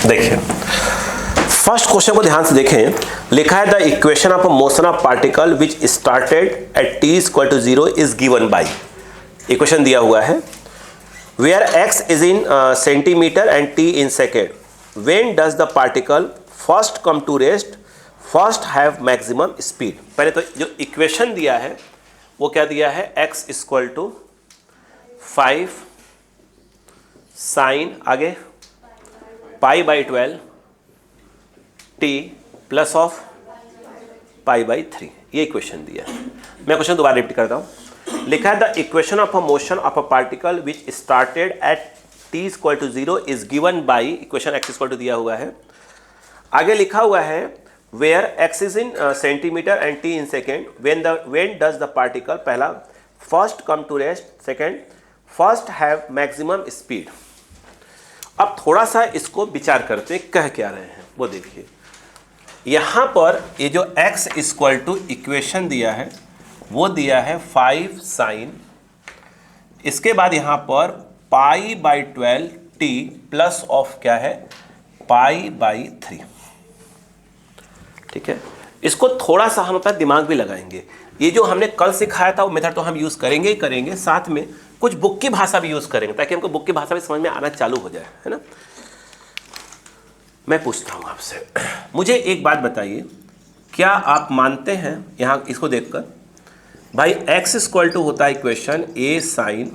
देखिए फर्स्ट क्वेश्चन को ध्यान से देखें, लिखा है the equation of motion of particle which started at t equal to 0 is given by, equation दिया हुआ है where x is in centimetre and t in second, when does the particle first come to rest, first have maximum speed. पहले तो जो equation दिया है वो क्या दिया है, x इक्वल टू 5 साइन आगे pi by 12 t plus of pi by 3, ये इक्वेशन दिया है। मैं क्वेश्चन दोबारा रिपीट करता हूँ, लिखा है the equation of a motion of a particle which started at t equal to 0 is given by, equation x equal to दिया हुआ है, आगे लिखा हुआ है where x is in centimetre and t in second, when does the particle, पहला first come to rest, second first have maximum speed. अब थोड़ा सा इसको विचार करते हैं, कह क्या रहे हैं वो देखिए। यहां पर ये जो x इक्वल टू इक्वेशन दिया है वो दिया है 5 साइन, इसके बाद यहां पर pi by 12 t plus of क्या है, पाई बाई 3, ठीक है। इसको थोड़ा सा हम अपना दिमाग भी लगाएंगे, ये जो हमने कल सिखाया था वो मेथड तो हम यूज करेंगे ही करेंगे, साथ में कुछ बुक की भाषा भी यूज करेंगे ताकि हमको बुक की भाषा भी समझ में आना चालू हो जाए, है ना। मैं पूछता हूं आपसे, मुझे एक बात बताइए, क्या आप मानते हैं यहां इसको देखकर भाई x इक्वल टू होता है equation a sine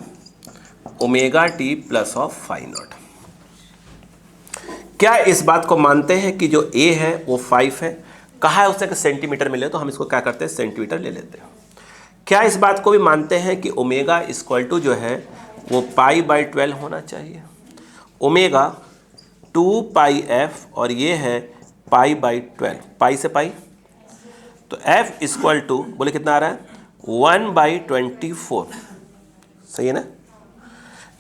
omega t plus of phi naught, क्या इस बात को मानते हैं कि जो a है वो 5 है, कहा है उससे कि सेंटीमीटर में ले, तो हम इसको क्या करते हैं सेंटीमीटर ले लेते हैं। क्या इस बात को भी मानते हैं कि ओमेगा इक्वल टू जो है वो पाई बाई 12 होना चाहिए, ओमेगा 2 पाई f और ये है पाई बाई 12, पाई से पाई, तो f इक्वल टू बोले कितना आ रहा है 1/24, सही है ना।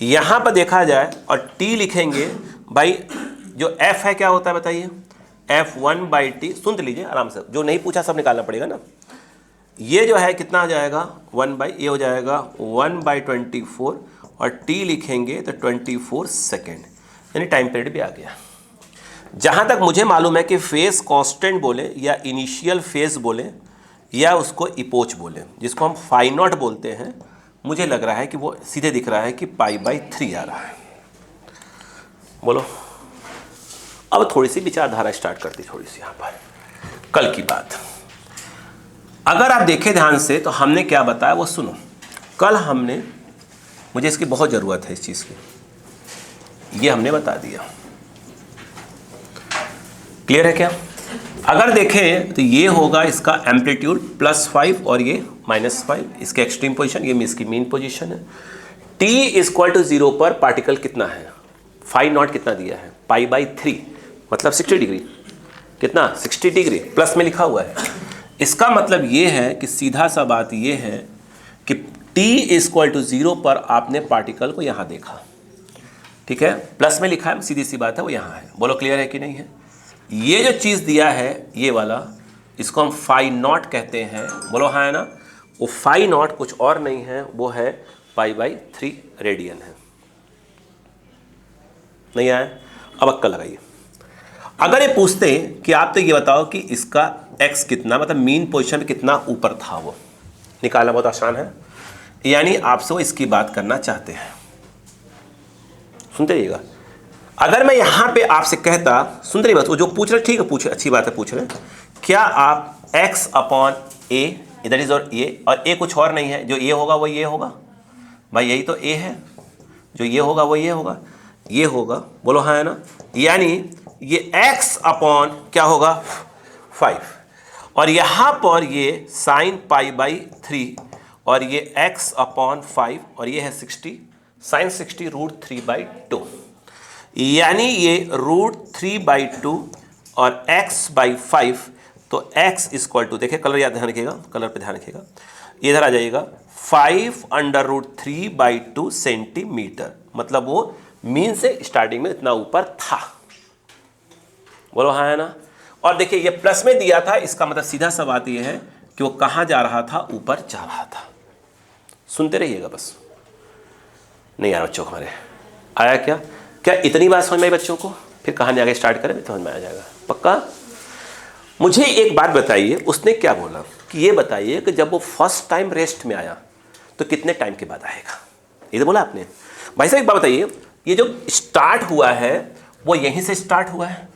यहाँ पर देखा जाए और t लिखेंगे भाई, जो f है क्या होता है बताइए, f 1/t, सुन लीजिए आराम से, जो नहीं पूछा सब निकालना पड़ेगा ना। ये जो है कितना आ जाएगा 1 ये हो जाएगा 1/24 और t लिखेंगे तो 24 सेकेंड, यानी टाइम पीरियड भी आ गया। जहाँ तक मुझे मालूम है कि फेज कांस्टेंट बोले या इनिशियल फेज बोले या उसको इपोच बोले, जिसको हम फाई नॉट बोलते हैं, मुझे लग रहा है कि वो सीधे दिख रहा है कि पाई बाई 3 आ रहा है। बोलो अब थोड़ी सी विचारधारा स्टार्ट करती, थोड़ी सी यहाँ पर कल की बात अगर आप देखें ध्यान से तो हमने क्या बताया वो सुनो। कल हमने, मुझे इसकी बहुत ज़रूरत है इस चीज़ की, ये हमने बता दिया, क्लियर है क्या। अगर देखें तो ये होगा इसका एम्पलीट्यूड +5 और ये -5, इसके एक्सट्रीम पोजीशन, ये इसकी मीन पोजीशन है। t इक्वल टू 0 पर पार्टिकल कितना है, फाई नॉट कितना दिया है, पाई बाई 3, मतलब 60 डिग्री, कितना 60 डिग्री प्लस में लिखा हुआ है। इसका मतलब ये है कि सीधा सा बात ये है कि t इक्वल टू 0 पर आपने पार्टिकल को यहाँ देखा, ठीक है, प्लस में लिखा है, सीधी सी बात है वो यहाँ है। बोलो क्लियर है कि नहीं है। ये जो चीज़ दिया है ये वाला, इसको हम फाई नॉट कहते हैं, बोलो हाँ है ना। वो फाई नॉट कुछ और नहीं है, वो है पाई बाई 3 रेडियन है। नहीं आया, अब अक्कल लगाइए। अगर ये पूछते हैं कि आप तो ये बताओ कि इसका x कितना, मतलब मीन पोजीशन कितना ऊपर था, वो निकालना बहुत आसान है, यानी आपसे वो इसकी बात करना चाहते हैं। सुनते रहिएगा, अगर मैं यहां पे आपसे कहता, सुंदरी बात, वो जो पूछ रहे ठीक है, पूछ अच्छी बात है, पूछ रहे क्या आप x अपॉन ए, इधर इज और ए, और ए कुछ और नहीं है, जो ये होगा वो ये होगा, भाई यही तो ए है, जो ये होगा वो ये होगा, ये होगा, बोलो हाँ है ना, यानी ये x अपॉन क्या होगा 5, और यहां पर ये साइन पाई बाई 3, और ये x अपॉन 5, और ये है 60, साइन 60 √3/2, यानी ये √3/2 और x बाई 5, तो x इक्वल टू, देखिए कलर याद ध्यान रखिएगा, कलर पे ध्यान रखिएगा, इधर आ जाइएगा 5√3/2 सेंटीमीटर, मतलब वो मीन से स्टार्टिंग में इतना ऊपर था, बोलो हाँ है ना। और देखिए ये प्लस में दिया था, इसका मतलब सीधा सा बात ये है कि वो कहाँ जा रहा था, ऊपर जा रहा था। सुनते रहिएगा बस। नहीं यार बच्चों को हमारे आया क्या, क्या इतनी बात समझ में आई बच्चों को? फिर कहानी आगे स्टार्ट करें तो समझ में आ जाएगा पक्का। मुझे एक बात बताइए, उसने क्या बोला कि ये बताइए कि जब वो फर्स्ट टाइम रेस्ट में आया तो कितने टाइम के बाद आएगा, ये तो बोला आपने। भाई साहब एक बात बताइए, ये जो स्टार्ट हुआ है वो यहीं से स्टार्ट हुआ है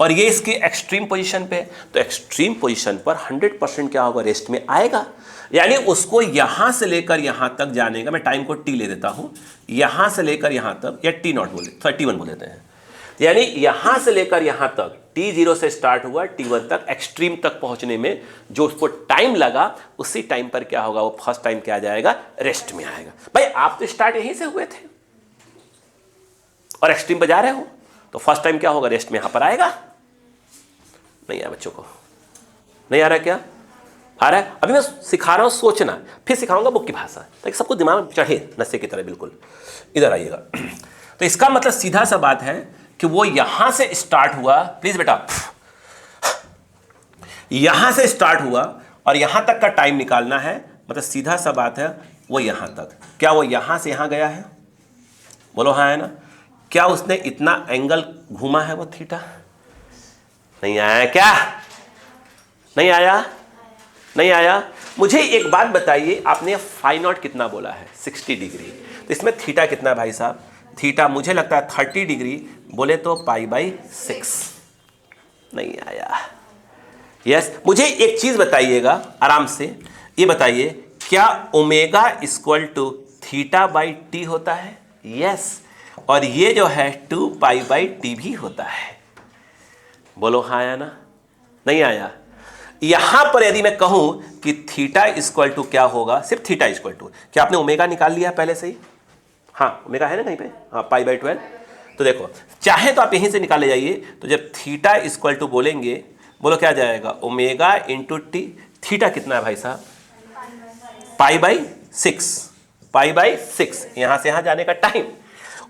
और ये इसकी एक्सट्रीम पोजीशन पे, तो एक्सट्रीम पोजीशन पर 100% क्या होगा, रेस्ट में आएगा। यानी उसको यहां से लेकर यहां तक जाने का, मैं टाइम को टी ले देता हूं, यहां से लेकर यहां तक, या टी नॉट बोले, T1 बोल देते हैं, यानी यहां से लेकर यहां तक T0 से स्टार्ट हुआ, T1 तक एक्सट्रीम तक पहुंचने में जो उसको टाइम लगा, उसी टाइम पर क्या होगा, वो फर्स्ट टाइम क्या आ जाएगा, रेस्ट में आएगा। भाई आप तो स्टार्ट यहीं से हुए थे और एक्सट्रीम पर जा रहे हो, तो फर्स्ट टाइम क्या होगा, रेस्ट में यहां पर आएगा। नहीं आया बच्चों को, नहीं आ रहा क्या, आ रहा है? अभी मैं सिखा रहा हूं सोचना, फिर सिखाऊंगा बुक की भाषा ताकि सबको दिमाग में चढ़े नशे की तरह, बिल्कुल। इधर आइएगा। तो इसका मतलब सीधा सा बात है कि वो यहां से स्टार्ट हुआ, प्लीज बेटा, यहां से स्टार्ट हुआ और यहां तक का टाइम निकालना है, मतलब सीधा सा बात है वो यहां तक, क्या वो यहां से यहां गया है, बोलो हाँ है ना। क्या उसने इतना एंगल घूमा है वो थीटा, नहीं आया क्या, नहीं आया, नहीं आया। मुझे एक बात बताइए, आपने फाई नॉट कितना बोला है, 60 डिग्री, तो इसमें थीटा कितना है भाई साहब, थीटा मुझे लगता है 30 डिग्री, बोले तो π/6, नहीं आया। यस, मुझे एक चीज बताइएगा आराम से, ये बताइए क्या ओमेगा इक्वल टू θ/t होता है, यस, और ये जो है 2π/t भी होता है, बोलो हाँ आया ना, नहीं आया। यहां पर यदि मैं कहूं कि थीटा इक्वल टू क्या होगा, सिर्फ थीटा इक्वल टू, क्या आपने ओमेगा निकाल लिया पहले से ही, हाँ ओमेगा है ना कहीं पे, हाँ π/12, तो देखो चाहे तो आप यहीं से निकाले जाइए, तो जब थीटा इक्वल टू बोलेंगे, बोलो क्या जाएगा, ओमेगा इंटू टी, थीटा कितना है भाई साहब, π/6, π/6, यहां से यहां जाने का टाइम,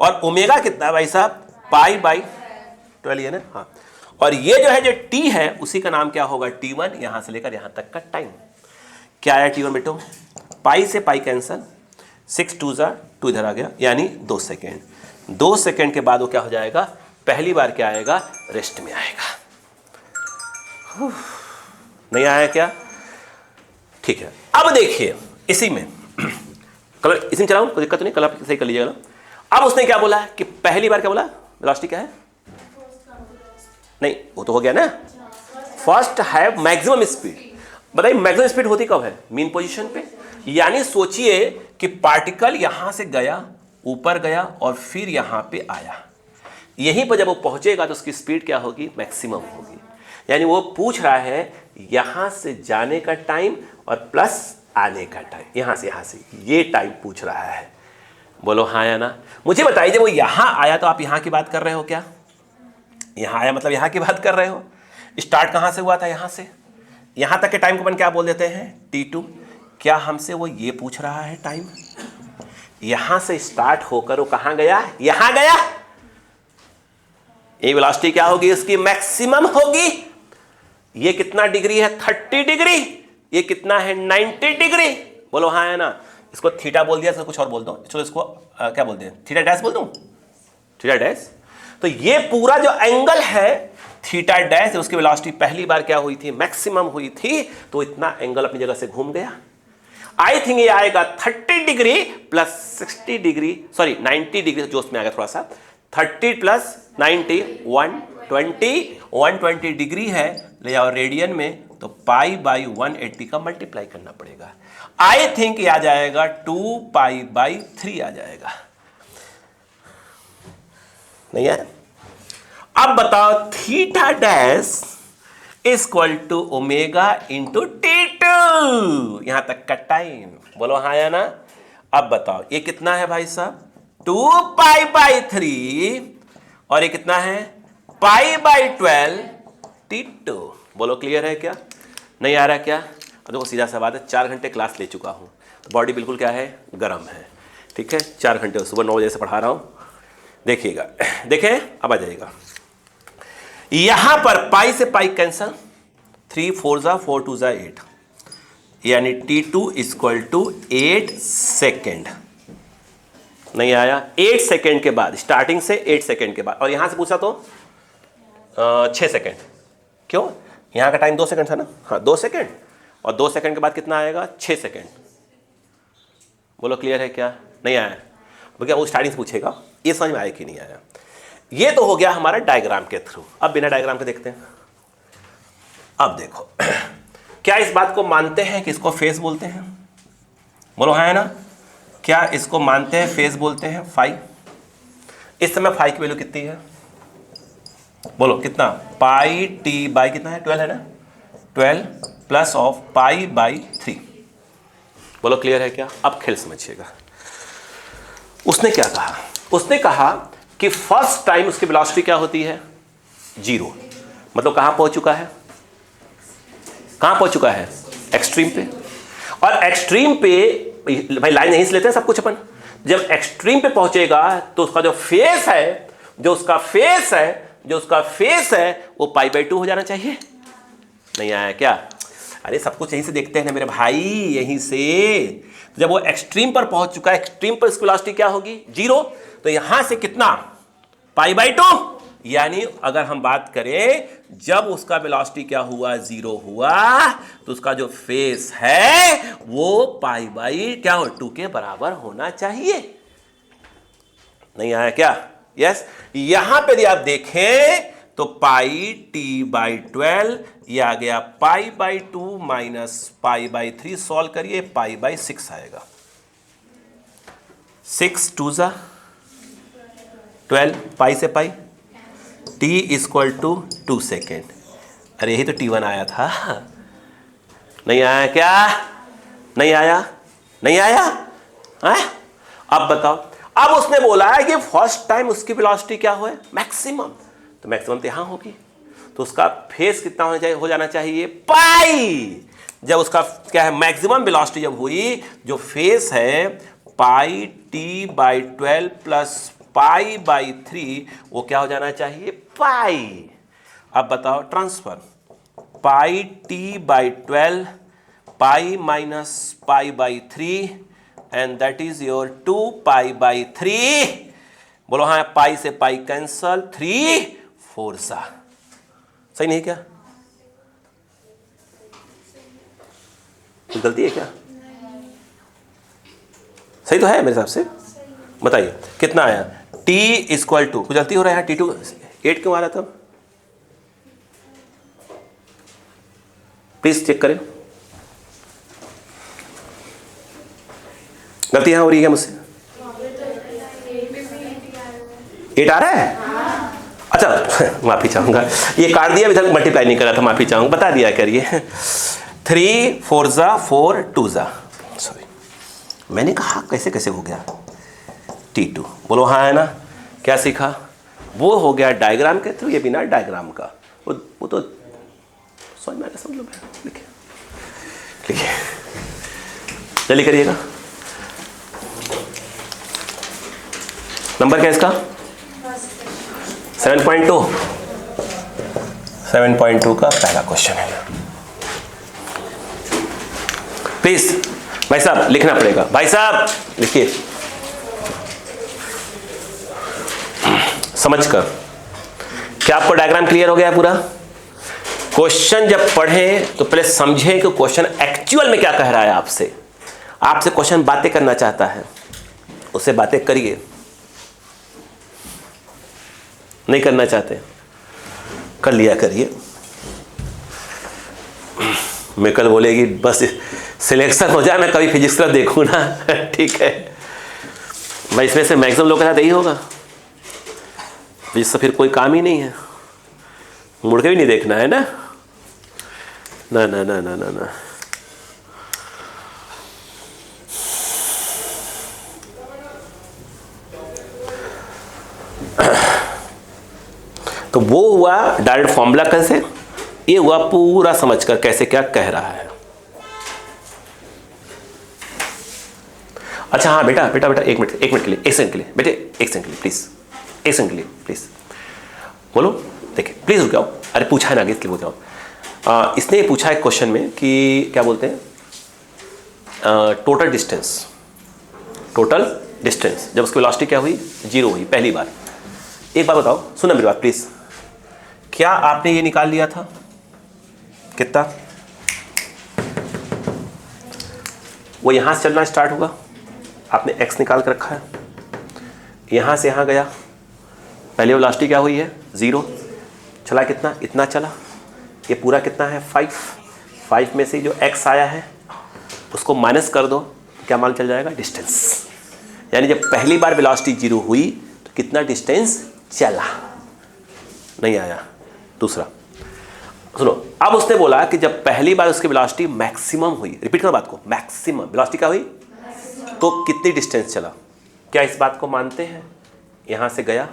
और ओमेगा कितना है भाई साहब, π/12 है ना, हाँ, और ये जो है जो t है उसी का नाम क्या होगा, T1, यहां से लेकर यहां तक का टाइम, क्या आया T1 बेटो, पाई से पाई कैंसल, 6 2 2 इधर आ गया, यानी 2 सेकेंड, 2 सेकेंड के बाद वो क्या हो जाएगा, पहली बार क्या आएगा, रेस्ट में आएगा। नहीं आया क्या, ठीक है। अब देखिए इसी में कलर, इसी में चलाऊं, कोई दिक्कत नहीं, कलर सही कर लीजिएगा ना। अब उसने क्या बोला कि पहली बार क्या बोला, वेलोसिटी क्या है, नहीं वो तो हो गया ना, फर्स्ट है मैक्सिमम स्पीड, बताइए मैक्सिमम स्पीड होती कब है, मीन पोजीशन पे, यानी सोचिए कि पार्टिकल यहां से गया, ऊपर गया और फिर यहां पे आया, यहीं पर जब वो पहुंचेगा तो उसकी स्पीड क्या होगी, मैक्सिमम होगी। यानी वो पूछ रहा है यहां से जाने का टाइम और प्लस आने का टाइम, यहां से ये टाइम पूछ रहा है, बोलो हाँ या ना। मुझे बताइए जब वो यहां आया तो आप यहां की बात कर रहे हो क्या, यहां आया मतलब यहां की बात कर रहे हो, स्टार्ट कहां से हुआ था, यहां से, यहां तक के टाइम को अपन क्या बोल देते हैं, T2। क्या हमसे वो ये पूछ रहा है टाइम, यहां से स्टार्ट होकर वो कहां गया, यहां गया, ये वेलोसिटी क्या होगी, इसकी मैक्सिमम होगी। ये कितना डिग्री है, 30 डिग्री, ये कितना है, 90 डिग्री, बोलो हाँ है ना। इसको थीटा बोल दिया, इसको कुछ और बोल दो, चलो इसको क्या बोलते हैं, थीटा डैश बोल दूं, थीटा डैश। तो ये पूरा जो एंगल है थीटा डैश, उसकी वेलोसिटी पहली बार क्या हुई थी, मैक्सिमम हुई थी, तो इतना एंगल अपनी जगह से घूम गया। आई थिंक ये आएगा 30 degree plus 60 degree, sorry 90 degree, जोश में आ गया थोड़ा सा, 30 प्लस 90 120 डिग्री है, ले जाओ रेडियन में, तो पाई बाई 180 का मल्टीप्लाई करना पड़ेगा। आई थिंक ये आ जाएगा 2 पाई बाई 3 आ जाएगा, नहीं है? अब बताओ theta dash equal to omega into T2, यहां तक का टाइम बोलो हाँ या ना। अब बताओ ये कितना है भाई साहब, 2 पाई बाई 3, और ये कितना है पाई बाई 12 T2। बोलो क्लियर है क्या, नहीं आ रहा क्या? अब देखो सीधा सा बात है, 4 घंटे क्लास ले चुका हूं, तो बॉडी बिल्कुल क्या है, गर्म है, ठीक है। 4 घंटे सुबह 9 बजे से पढ़ा रहा हूं, देखिएगा, देखें अब आ जाएगा। यहां पर पाई से पाई कैंसल, 3 4 जा 4 2 जा 8, यानी T2 इक्वल टू 8 सेकेंड। नहीं आया? 8 सेकेंड के बाद, स्टार्टिंग से 8 सेकेंड के बाद, और यहां से पूछा तो 6 सेकेंड। क्यों? यहां का टाइम 2 सेकेंड था ना, हाँ 2 सेकेंड, और 2 सेकेंड के बाद कितना आएगा, 6 सेकेंड। बोलो क्लियर है क्या, नहीं आया? भैया वो स्टार्टिंग से पूछेगा, ये समझ में आया कि नहीं आया। ये तो हो गया हमारा डायग्राम के थ्रू। अब बिना डायग्राम के देखते हैं। अब देखो क्या इस बात को मानते हैं कि इसको फेस बोलते हैं? बोलो हाँ है ना? क्या इसको मानते हैं फेस बोलते हैं? 5। इस समय 5 की वैल्यू कितनी है? बोलो कितना? पाई टी बाई कितना है, 12 है ना, 12 प्लस ऑफ पाई बाई 3। बोलो क्लियर है क्या? अब खेल समझिएगा। उसने क्या कहा? उसने कहा कि फर्स्ट टाइम उसकी वेलोसिटी क्या होती है, 0। मतलब कहां पहुंच चुका है, कहां पहुंच चुका है, एक्सट्रीम पे। और एक्सट्रीम पे भाई लाइन यहीं से लेते हैं सब कुछ अपन। जब एक्सट्रीम पे पहुंचेगा तो उसका जो फेस है, जो उसका फेस है वो पाई बाई 2 हो जाना चाहिए। नहीं आया क्या? अरे सब कुछ यहीं से देखते हैं ना मेरे भाई, यहीं से। जब वो एक्सट्रीम पर पहुंच चुका है, एक्सट्रीम पर इसकी वेलोसिटी क्या होगी, 0। तो यहां से कितना, पाई बाई 2। यानी अगर हम बात करें जब उसका वेलोसिटी क्या हुआ, 0 हुआ, तो उसका जो फेस है वो पाई बाई क्या हो, 2 के बराबर होना चाहिए। नहीं आया क्या? यस। यहां पे यदि आप देखें तो पाई टी बाई 12, ये आ गया pi by 2 minus pi by 3। Solve करिए, पाई बाई 6 आएगा। 6 2 जा 12, पाई से पाई, t इक्वल टू 2 सेकेंड। अरे यही तो t1 आया था। नहीं आया क्या? नहीं आया? नहीं आया? अब बताओ। अब उसने बोला है कि फर्स्ट टाइम उसकी वेलोसिटी क्या हो, मैक्सिमम। तो मैक्सिमम तो यहां होगी, तो उसका फेस कितना होना चाहिए, हो जाना चाहिए पाई। जब उसका क्या है, मैक्सिमम वेलोसिटी जब हुई, जो फेस है pi T by 12 plus pi by 3, वो क्या हो जाना चाहिए, पाई। अब बताओ transfer, pi T by 12 pi minus pi by 3, and that is your 2 pi by 3। बोलो हाँ, पाई से पाई कैंसल, 3 4 सा। सही नहीं क्या? कुछ गलती है क्या? सही तो है मेरे हिसाब से। बताइए कितना आया, t इक्वल टू, कुछ गलती हो रहा है, T2 8 क्यों आ रहा था? प्लीज चेक करें, गलती यहां हो रही है मुझसे। 8 आ रहा है? अच्छा माफी चाहूंगा, ये काट दिया, अभी तक मल्टीप्लाई नहीं करा था, माफी चाहूंगा, बता दिया करिए। 3 4 जा 4 2 जा, सॉरी मैंने कहा कैसे कैसे हो गया T2। बोलो हाँ है ना? क्या सीखा? वो हो गया डायग्राम के थ्रू, ये बिना डायग्राम का। वो तो समझ में आया, समझ लो। लिखिए लिखिए, जल्दी करिएगा। नंबर क्या है इसका? 7.2। 7.2 का पहला क्वेश्चन है। प्लीज भाई साहब लिखना पड़ेगा, भाई साहब लिखिए समझकर। क्या आपको डायग्राम क्लियर हो गया पूरा? क्वेश्चन जब पढ़ें तो पहले समझें कि क्वेश्चन एक्चुअल में क्या कह रहा है आपसे। आपसे क्वेश्चन बातें करना चाहता है, उससे बातें करिए। नहीं करना चाहते, कर लिया करिए। मैं कल बोलेगी बस सिलेक्शन हो जाए, मैं कभी फिजिक्स का देखूँ ना। ठीक है भाई, इसमें से मैक्सिमम लोग के साथ यही होगा, फिजिक्स फिर कोई काम ही नहीं है, मुड़ के भी नहीं देखना है ना। ना ना ना ना ना ना। तो वो हुआ डायरेक्ट फॉर्मूला कैसे, ये हुआ पूरा समझकर कैसे क्या कह रहा है। अच्छा हाँ बेटा बेटा बेटा, एक मिनट के लिए, एक सेकंड के लिए बेटे, एक सेकंड के लिए प्लीज, एक सेकंड के लिए प्लीज बोलो। देखिए प्लीज रुक जाओ, अरे पूछा है ना आगे इसलिए बोल जाओ। इसने पूछा है क्वेश्चन में कि क्या बोलते हैं, टोटल डिस्टेंस, टोटल डिस्टेंस जब उसकी वेलोसिटी क्या हुई, 0 हुई पहली बार। एक बार बताओ, सुनो मेरी बात प्लीज, क्या आपने ये निकाल लिया था कितना, वो यहां से चलना स्टार्ट होगा, आपने x निकाल कर रखा है, यहां से यहां गया, पहले वेलोसिटी क्या हुई है 0, चला कितना, इतना चला, ये पूरा कितना है 5 में से जो x आया है उसको माइनस कर दो, क्या मान चल जाएगा, डिस्टेंस। यानी जब पहली बार वेलोसिटी 0 हुई तो कितना डिस्टेंस चला, नहीं आया। दूसरा सुनो, अब उसने बोला कि जब पहली बार उसकी वेलोसिटी मैक्सिमम हुई, रिपीट करो बात को, मैक्सिमम वेलोसिटी क्या हुई, तो कितनी डिस्टेंस चला, क्या इस बात को मानते हैं, यहां से गया,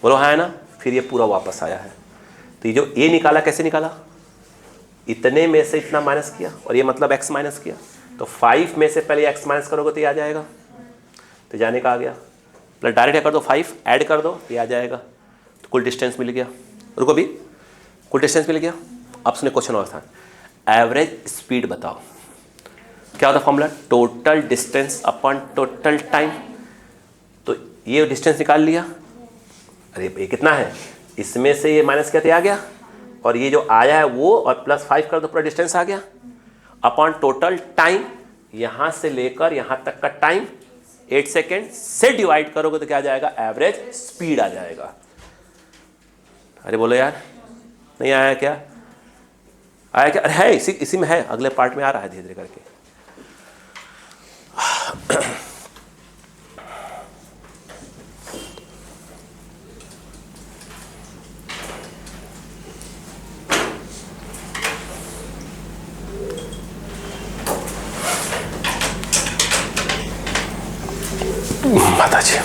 बोलो हाँ है ना, फिर ये पूरा वापस आया है। तो ये जो ए निकाला कैसे निकाला, इतने में से इतना माइनस किया, और ये मतलब x माइनस किया, तो 5 में से पहले x माइनस करोगे तो ये आ जाएगा, तो जाने का आ गया, प्लस डायरेक्ट कर दो 5 ऐड कर दो, ये आ जाएगा, तो कुल डिस्टेंस मिल गया। रुको भी, कुल डिस्टेंस मिल गया। अब उसने क्वेश्चन और था, एवरेज स्पीड बताओ, क्या होता formula, total distance upon total time. तो ये डिस्टेंस निकाल लिया, अरे ये कितना है, इसमें से ये माइनस किया तो आ गया, और ये जो आया है वो, और प्लस 5 कर दो, पूरा डिस्टेंस आ गया, अपॉन टोटल टाइम, यहां से लेकर यहां तक का टाइम 8 सेकेंड से डिवाइड करोगे तो क्या आ जाएगा, एवरेज स्पीड आ जाएगा। अरे बोलो यार, नहीं आया क्या, आया क्या, अरे है इसी में है, अगले पार्ट में आ रहा है धीरे धीरे करके। माता जी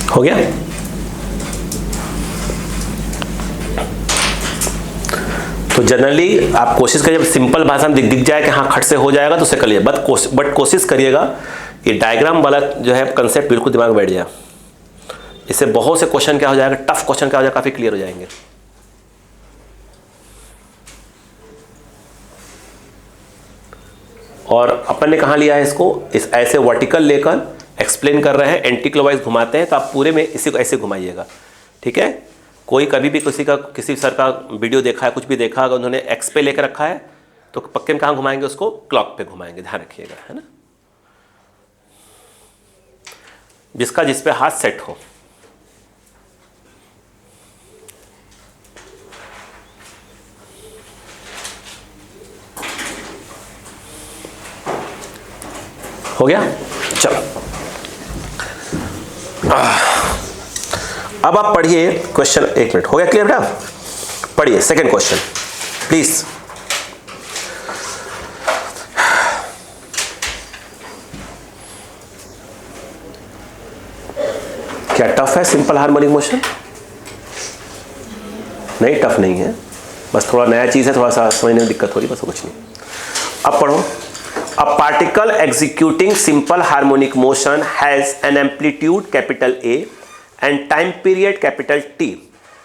हो गया। तो जनरली आप कोशिश करिए, जब सिंपल भाषा में दिख जाए कि हाँ खट से हो जाएगा तो उसे कर लिए, बट कोशिश करिएगा ये डायग्राम वाला जो है कंसेप्ट बिल्कुल दिमाग में बैठ जाए, इससे बहुत से क्वेश्चन क्या हो जाएगा, टफ क्वेश्चन क्या हो जाएगा, काफी क्लियर हो जाएंगे। और अपन ने कहाँ लिया है इसको, इस ऐसे वर्टिकल लेकर एक्सप्लेन कर रहे हैं, एंटी क्लॉकवाइज घुमाते हैं, तो आप पूरे में इसी को ऐसे घुमाइएगा, ठीक है। कोई कभी भी किसी सर का वीडियो देखा है, कुछ भी देखा, अगर उन्होंने एक्स पे लेकर रखा है तो पक्के में कहाँ घुमाएंगे, उसको क्लॉक पे घुमाएंगे, ध्यान रखिएगा, है ना, जिसका जिस पे हाथ सेट हो। हो गया? चलो अब आप पढ़िए क्वेश्चन। 1 मिनट, हो गया क्लियर बेटा? पढ़िए सेकंड क्वेश्चन प्लीज। क्या टफ है सिंपल हार्मोनिक मोशन? नहीं टफ नहीं है, बस थोड़ा नया चीज है, थोड़ा सा समझने में दिक्कत हो रही, बस कुछ नहीं। अब पढ़ो। A particle executing simple harmonic motion has an amplitude capital A and time period capital T.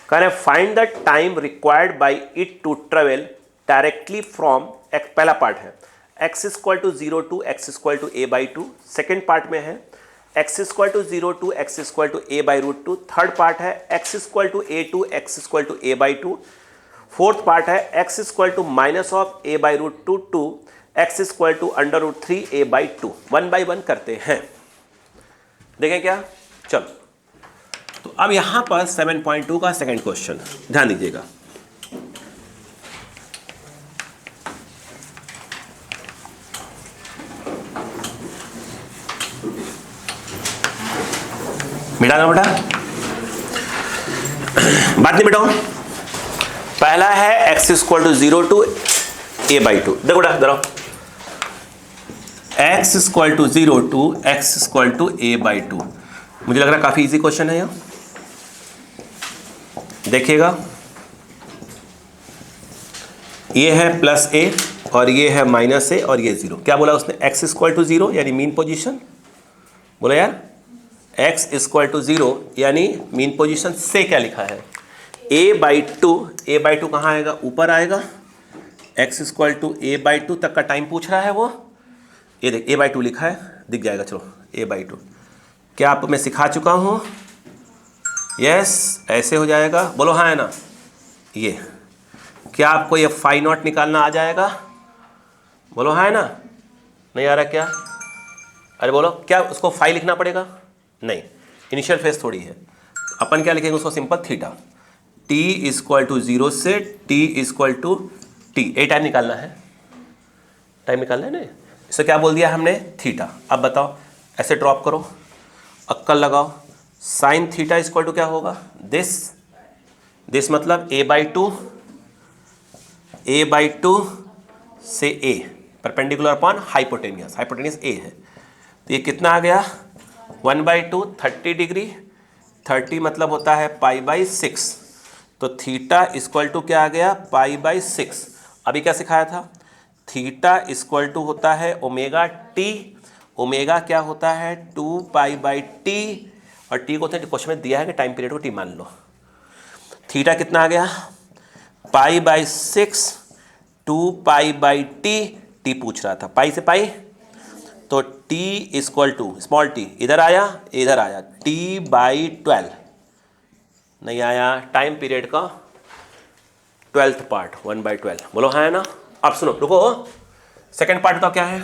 Can I find the time required by it to travel directly from, एक पहला पार्ट है x equal to 0 to x equal to a by 2, second part में है x equal to 0 to x equal to a by root 2, third part है x equal to a to x equal to a by 2, fourth part है x equal to minus of a by root 2 to x equal to under root 3 a by 2। 1 by 1 करते हैं, देखें क्या? चलो तो अब यहां पर 7.2 का सेकंड क्वेश्चन ध्यान दीजिएगा। मिटा ना बेटा, बात नहीं मिटाओ। पहला है x equal to 0 to a by 2। देखो बेटा इधर आओ, x equal to 0 to x equal to a by 2। मुझे लग रहा है काफी इजी क्वेश्चन है यह, देखिएगा। ये है प्लस a और ये है माइनस a और ये 0। क्या बोला उसने? x इक्वल टू 0 यानी मीन पोजीशन। बोला यार x इक्वल टू 0 यानी मीन पोजीशन से क्या लिखा है? a by 2। a बाई 2 कहाँ आएगा? ऊपर आएगा। x equal to a by 2 तक का टाइम पूछ रहा है वो। ये देख a बाई 2 लिखा है, दिख जाएगा। चलो a बाई 2 क्या आपको मैं सिखा चुका हूँ? यस, ऐसे हो जाएगा। बोलो हाँ है ना? ये क्या आपको ये फाई नॉट निकालना आ जाएगा? बोलो हाँ है ना? नहीं आ रहा क्या? अरे बोलो, क्या उसको फाई लिखना पड़ेगा? नहीं, इनिशियल फेज थोड़ी है। अपन क्या लिखेंगे उसको? Simple theta. t equal to 0 से t इक्वल टू t। ए टाइम निकालना है, टाइम निकालना है ना। इसे क्या बोल दिया हमने? थीटा। अब बताओ, ऐसे ड्रॉप करो, अक्कल लगाओ। साइन थीटा इक्वल टू क्या होगा? दिस मतलब a बाई 2 से a perpendicular upon hypotenuse. Hypotenuse a है, तो ये कितना आ गया? 1 बाई 2 30 डिग्री। 30 मतलब होता है पाई बाई 6। तो थीटा इक्वल टू क्या आ गया? Pi by 6। अभी क्या सिखाया था? थीटा इक्वल टू होता है ओमेगा टी। ओमेगा क्या होता है? 2 पाई बाई टी। और टी को क्वेश्चन में दिया है कि टाइम पीरियड को टी मान लो। थीटा कितना आ गया? Pi by 6, 2 pi by t. T पूछ रहा था, पाई से पाई, तो t equal to small t इधर आया, इधर आया, t बाई 12 नहीं आया। टाइम पीरियड का 12th पार्ट 1 बाई 12। बोलो हाँ है ना? अब सुनो, रुको, सेकेंड पार्ट बताओ क्या है?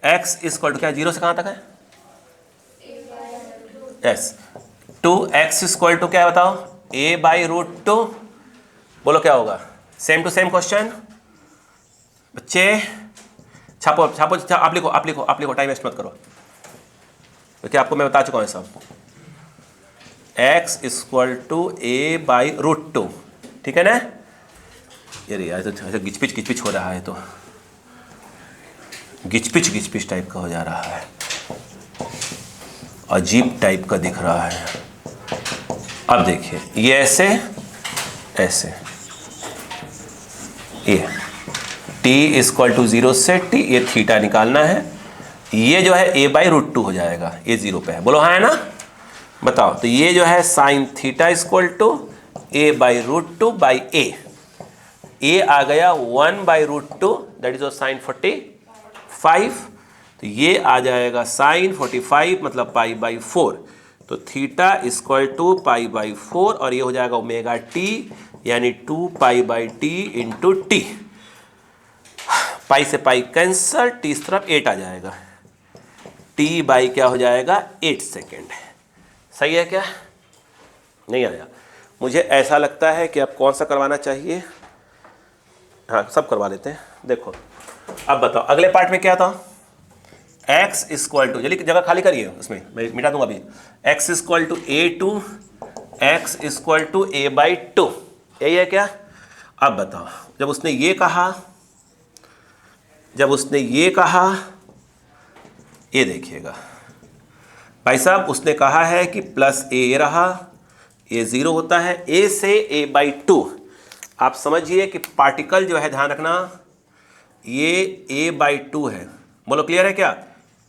x इक्वल टू क्या? 0 से कहाँ तक है? यस, 2x इक्वल टू क्या बताओ? a by root 2। बोलो क्या होगा? सेम टू सेम क्वेश्चन बच्चे। छापो छापो, आप लिखो, आप लिखो, आप लिखो, टाइम वेस्ट मत करो। तो क्या आपको मैं बता चुका हूँ सब। x equal to a by root 2, ठीक है ना? यार यार तो गिचपिच हो रहा है, तो गिचपिच टाइप का हो जा रहा है, अजीब टाइप का दिख रहा है। अब देखिए, ये ऐसे ऐसे, ये t इक्वल टू 0 से t, ये थीटा निकालना है। ये जो है a बाई रूट 2 हो जाएगा, ये 0 पे है। बोलो हाँ है ना? बताओ, तो ये जो है sine theta equal to a by root 2 by a आ गया 1 by root 2, that is sine 45। तो ये आ जाएगा साइन 45 मतलब पाई बाई 4। तो theta equal to pi by 4 और ये हो जाएगा ओमेगा टी, यानी 2 pi by T into T. Pi से पाई कैंसल, टी इस तरफ 8 आ जाएगा। टी बाई क्या हो जाएगा? 8 सेकेंड। सही है क्या? नहीं आया? मुझे ऐसा लगता है कि अब कौन सा करवाना चाहिए? हाँ, सब करवा लेते हैं। देखो अब बताओ, अगले पार्ट में क्या था? x इक्वल टू, जल्दी जगह खाली करिए उसमें, मैं मिटा दूंगा अभी। x equal to A2, x equal to A/2, यही है क्या? अब बताओ, जब उसने ये कहा, ये देखिएगा भाई साहब, उसने कहा है कि प्लस a रहा, ये 0 होता है, a से A/2। आप समझिए कि पार्टिकल जो है, ध्यान रखना, ये A/2 है। बोलो क्लियर है क्या?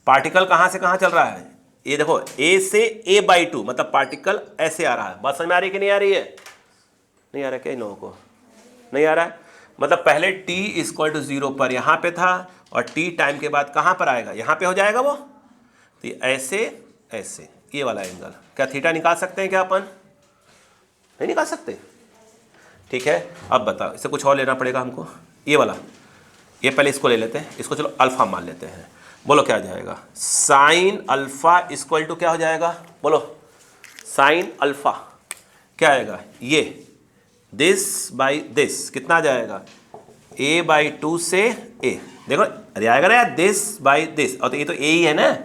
पार्टिकल कहाँ से कहाँ चल रहा है? ये देखो, A से A/2, मतलब पार्टिकल ऐसे आ रहा है। बात समझ में आ रही है कि नहीं आ रही है? नहीं आ रहा क्या इन लोगों को? नहीं आ रहा है? मतलब पहले t इक्वल टू 0 पर यहाँ पे था, और t टाइम के बाद कहाँ पर आएगा? यहाँ पे हो जाएगा वो। तो ऐसे ऐसे, ये वाला एंगल, क्या थीटा निकाल सकते हैं क्या अपन? नहीं निकाल सकते। ठीक है, अब बताओ, इससे कुछ और लेना पड़ेगा हमको। ये वाला, ये पहले इसको ले लेते हैं, इसको चलो अल्फा मान लेते हैं। बोलो क्या आ जाएगा? साइन अल्फा इक्वल टू क्या हो जाएगा? बोलो, साइन अल्फा क्या आएगा? ये दिस बाई दिस कितना आ जाएगा? A/2 से A। देखो, अरे आएगा ना यार, दिस बाई दिस, और तो ये तो A ही है ना।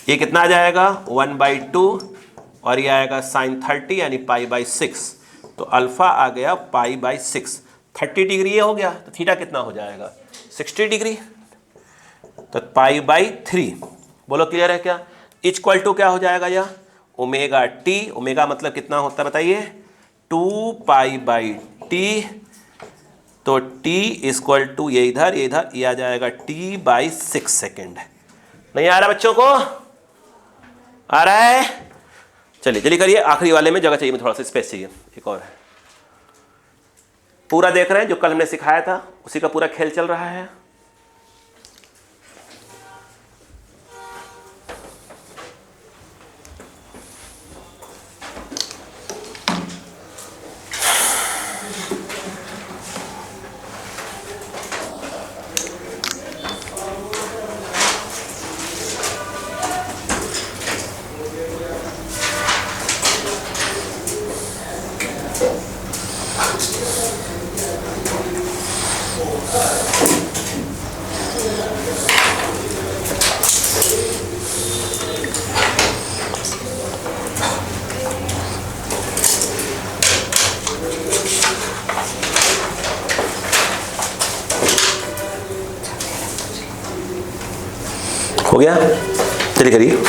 ये कितना आ जाएगा? 1/2, और ये आएगा साइन 30 यानी π/6। तो अल्फा आ गया π/6। 30 डिग्री ये हो गया, तो थीटा कितना हो जाएगा? 60 डिग्री, तो π/3। बोलो क्लियर है क्या? इक्वल टू क्या हो जाएगा? यह ओमेगा टी, ओमेगा मतलब कितना होता है बताइए? 2π/t। तो t इक्वल टू, ये इधर ये आ जाएगा t/6 सेकेंड। नहीं आ रहा बच्चों को? आ रहा है? चलिए जल्दी करिए, आखिरी वाले में जगह चाहिए, मैं थोड़ा सा स्पेस चाहिए। एक और है, पूरा देख रहे हैं जो कल हमने सिखाया था, उसी का पूरा खेल चल रहा है। हो गया? चलिए करिए।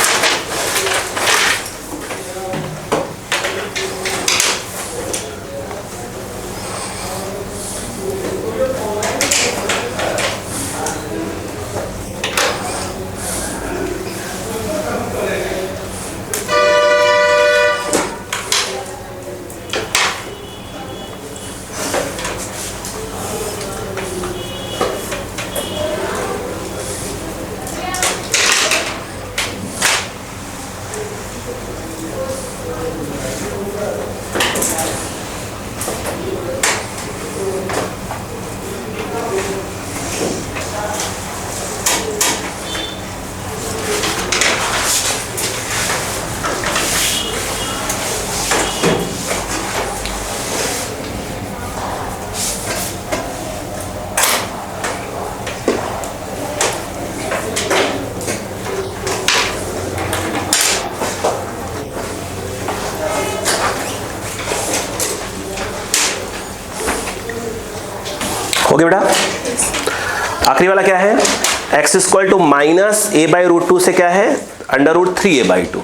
हो गया बेटा? आखिरी वाला क्या है? x इक्वल टू -a/√2 से क्या है? √3a/2।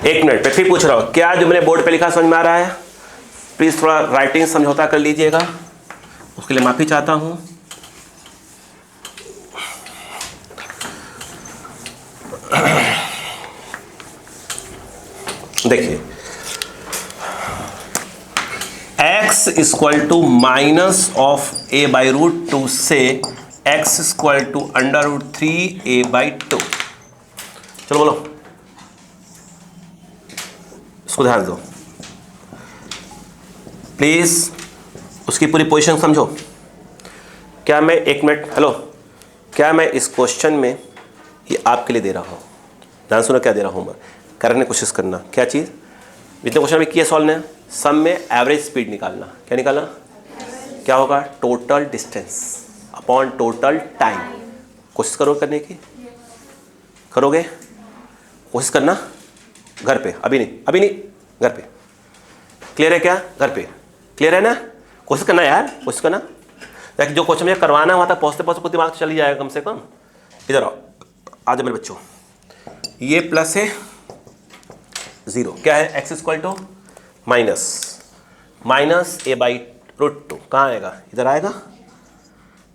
एक मिनट पे फिर पूछ रहा हूँ, क्या जो मैंने बोर्ड पे लिखा समझ में आ रहा है? प्लीज थोड़ा राइटिंग समझौता कर लीजिएगा, उसके लिए माफी चाहता हूँ। देखिए, x इक्वल टू -a/√2 से x इक्वल टू √3a/2। चलो बोलो, इसको ध्यान दो प्लीज, उसकी पूरी पोजीशन समझो। क्या मैं, एक मिनट, हेलो, क्या मैं इस क्वेश्चन में ये आपके लिए दे रहा हूँ? ध्यान सुनो क्या दे रहा हूँ मैं, करने की कोशिश करना। क्या चीज़? जितने क्वेश्चन में किया सॉल्व ने, सम में एवरेज स्पीड निकालना। क्या निकालना? क्या होगा? Total distance upon total time. कोशिश करो करने की, करोगे? कोशिश करना घर पे, अभी नहीं घर पे। क्लियर है क्या? घर पे क्लियर है ना? कोशिश करना यार, कोशिश करना, ताकि जो क्वेश्चन मुझे करवाना हुआ था पहुँचते पहुँचते दिमाग तो चल ही जाएगा कम से कम। इधर आओ, आ जाओ मेरे बच्चों। ये प्लस है 0, क्या है? x equal to minus a/√2, कहाँ आएगा? इधर आएगा,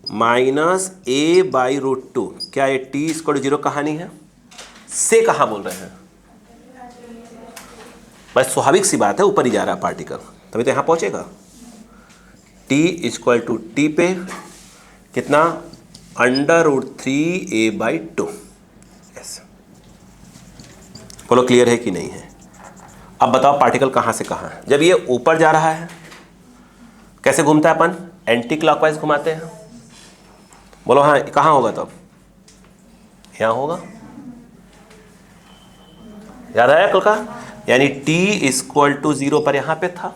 माइनस a/√2। क्या ये t इक्वल टू 0 कहानी है? से कहाँ बोल रहे हैं? बस स्वाभाविक सी बात है, ऊपर ही जा रहा है पार्टिकल, तभी तो यहाँ पहुँचेगा। t इक्वल टू टी पे कितना? √3a/2। ऐसे बोलो क्लियर है कि नहीं है? अब बताओ पार्टिकल कहाँ से कहाँ है? जब ये ऊपर जा रहा है कैसे घूमता है? अपन एंटी क्लॉकवाइज घुमाते हैं। बोलो हाँ, कहाँ होगा तब? यहाँ होगा, याद आया कल का? यानी t इक्वल टू 0 पर यहाँ पे था,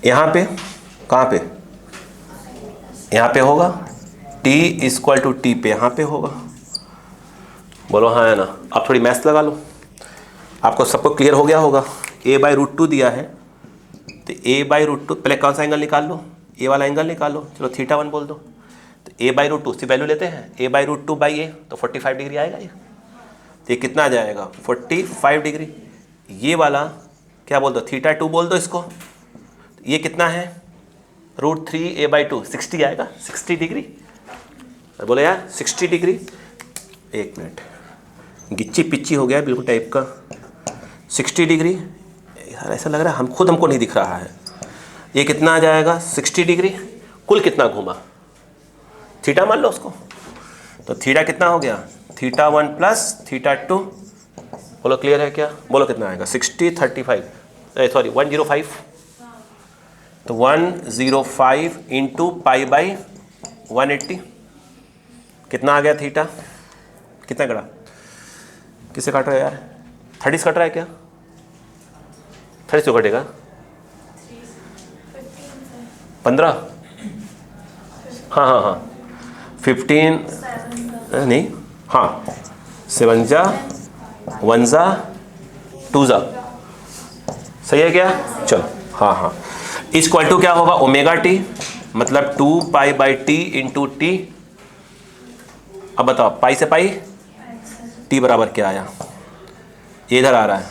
यहाँ पे कहाँ पे? यहाँ पे होगा। t इक्वल टू टी पे यहाँ पे होगा। बोलो हाँ है ना? आप थोड़ी मैथ्स लगा लो, आपको सबको क्लियर हो गया होगा। a/√2 दिया है तो a/√2, पहले कौन सा एंगल निकाल लो? ए वाला एंगल निकाल लो, चलो θ1 बोल दो। तो a/√2 से वैल्यू लेते हैं, a/√2/a तो 45 डिग्री आएगा ये। तो ये कितना आ जाएगा? 45 डिग्री। ये वाला क्या बोल दो? θ2 बोल दो इसको। ये कितना है? √3a/2, 60 आएगा, 60 डिग्री। बोले यार 60 डिग्री, एक मिनट, गिच्ची पिच्ची हो गया बिल्कुल टाइप का। 60 डिग्री यार, ऐसा लग रहा है हमको नहीं दिख रहा है। ये कितना आ जाएगा? 60 डिग्री। कुल कितना घूमा? थीटा मान लो उसको, तो थीटा कितना हो गया? θ1 प्लस θ2। बोलो क्लियर है क्या? बोलो कितना आएगा? 60 35 सॉरी 105। तो 105 इंटू π/180 कितना आ गया? थीटा कितना कटा? किसे काट रहा है यार? 30 कट रहा है क्या? 30 क्यों कटेगा? 15, हाँ 15 नहीं, हाँ 7 जा 1 जा 2 जा, सही है क्या? चलो हाँ इक्वल टू क्या होगा? ω/t, मतलब 2π/t इंटू टी। अब बताओ पाई से पाई t बराबर क्या आया? ये इधर आ रहा है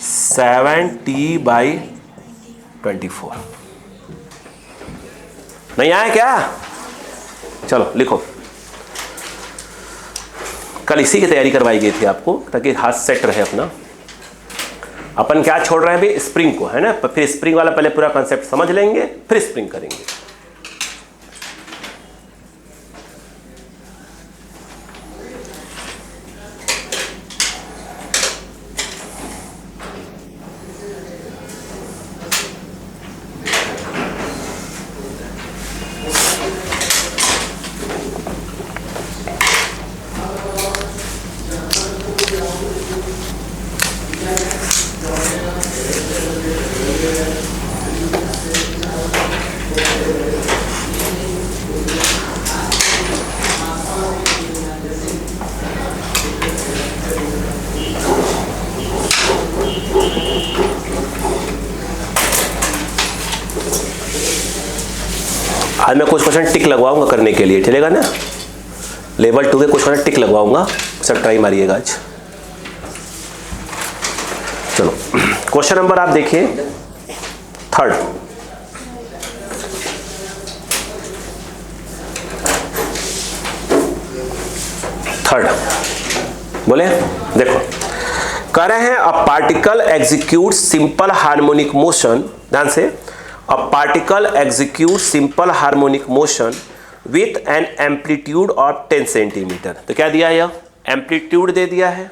7t/24। नहीं आया क्या? चलो लिखो। कल इसी की तैयारी करवाई गई थी आपको, ताकि हाथ सेट रहे अपना। अपन क्या छोड़ रहे हैं अभी? स्प्रिंग को, है ना? फिर स्प्रिंग वाला पहले पूरा कॉन्सेप्ट समझ लेंगे, फिर स्प्रिंग करेंगे। आज मैं कुछ क्वेश्चन टिक लगवाऊंगा करने के लिए, चलेगा ना? लेवल 2 के कुछ क्वेश्चन टिक लगवाऊंगा, सब ट्राई मारिएगा आज। चलो क्वेश्चन नंबर आप देखिए, थर्ड। बोले देखो, कह रहे हैं a particle execute simple harmonic motion, ध्यान से, a particle execute simple harmonic motion with an amplitude of 10 centimetre. तो क्या दिया है? एम्पलीट्यूड दे दिया है।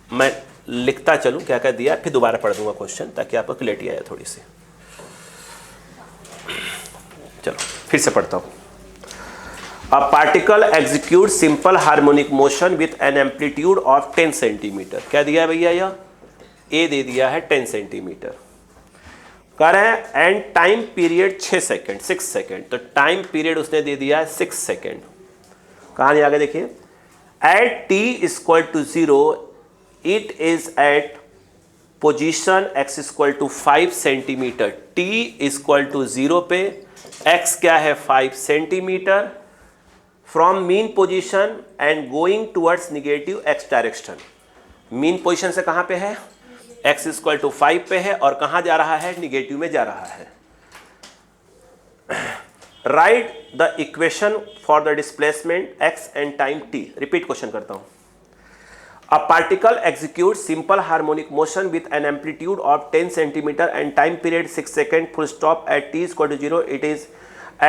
मैं लिखता चलूं क्या क्या दिया, फिर दोबारा पढ़ दूंगा क्वेश्चन, ताकि आपको क्लैरिटी आए थोड़ी सी। चलो फिर से पढ़ता हूं। A particle execute simple harmonic motion with an amplitude of 10 centimetre. क्या दिया है भैया? यह ए दे दिया है 10 सेंटीमीटर। कह रहे हैं and time period 6 second 6 second, तो टाइम पीरियड उसने दे दिया है 6 सेकेंड। कहानी आगे देखिए, at t equal to 0 it is at position x equal to 5 centimetre. t equal to 0 पे x क्या है 5 centimetre from mean position and going towards negative x direction. Mean position से कहां पे है, x इक्वल टू 5 पे है और कहां जा रहा है, निगेटिव में जा रहा है। Right the equation for the displacement x and time t। Repeat question करता हूं। A particle executes simple harmonic motion with an amplitude of 10 centimeter and time period 6 seconds. Full stop. At t is equal to 0, it is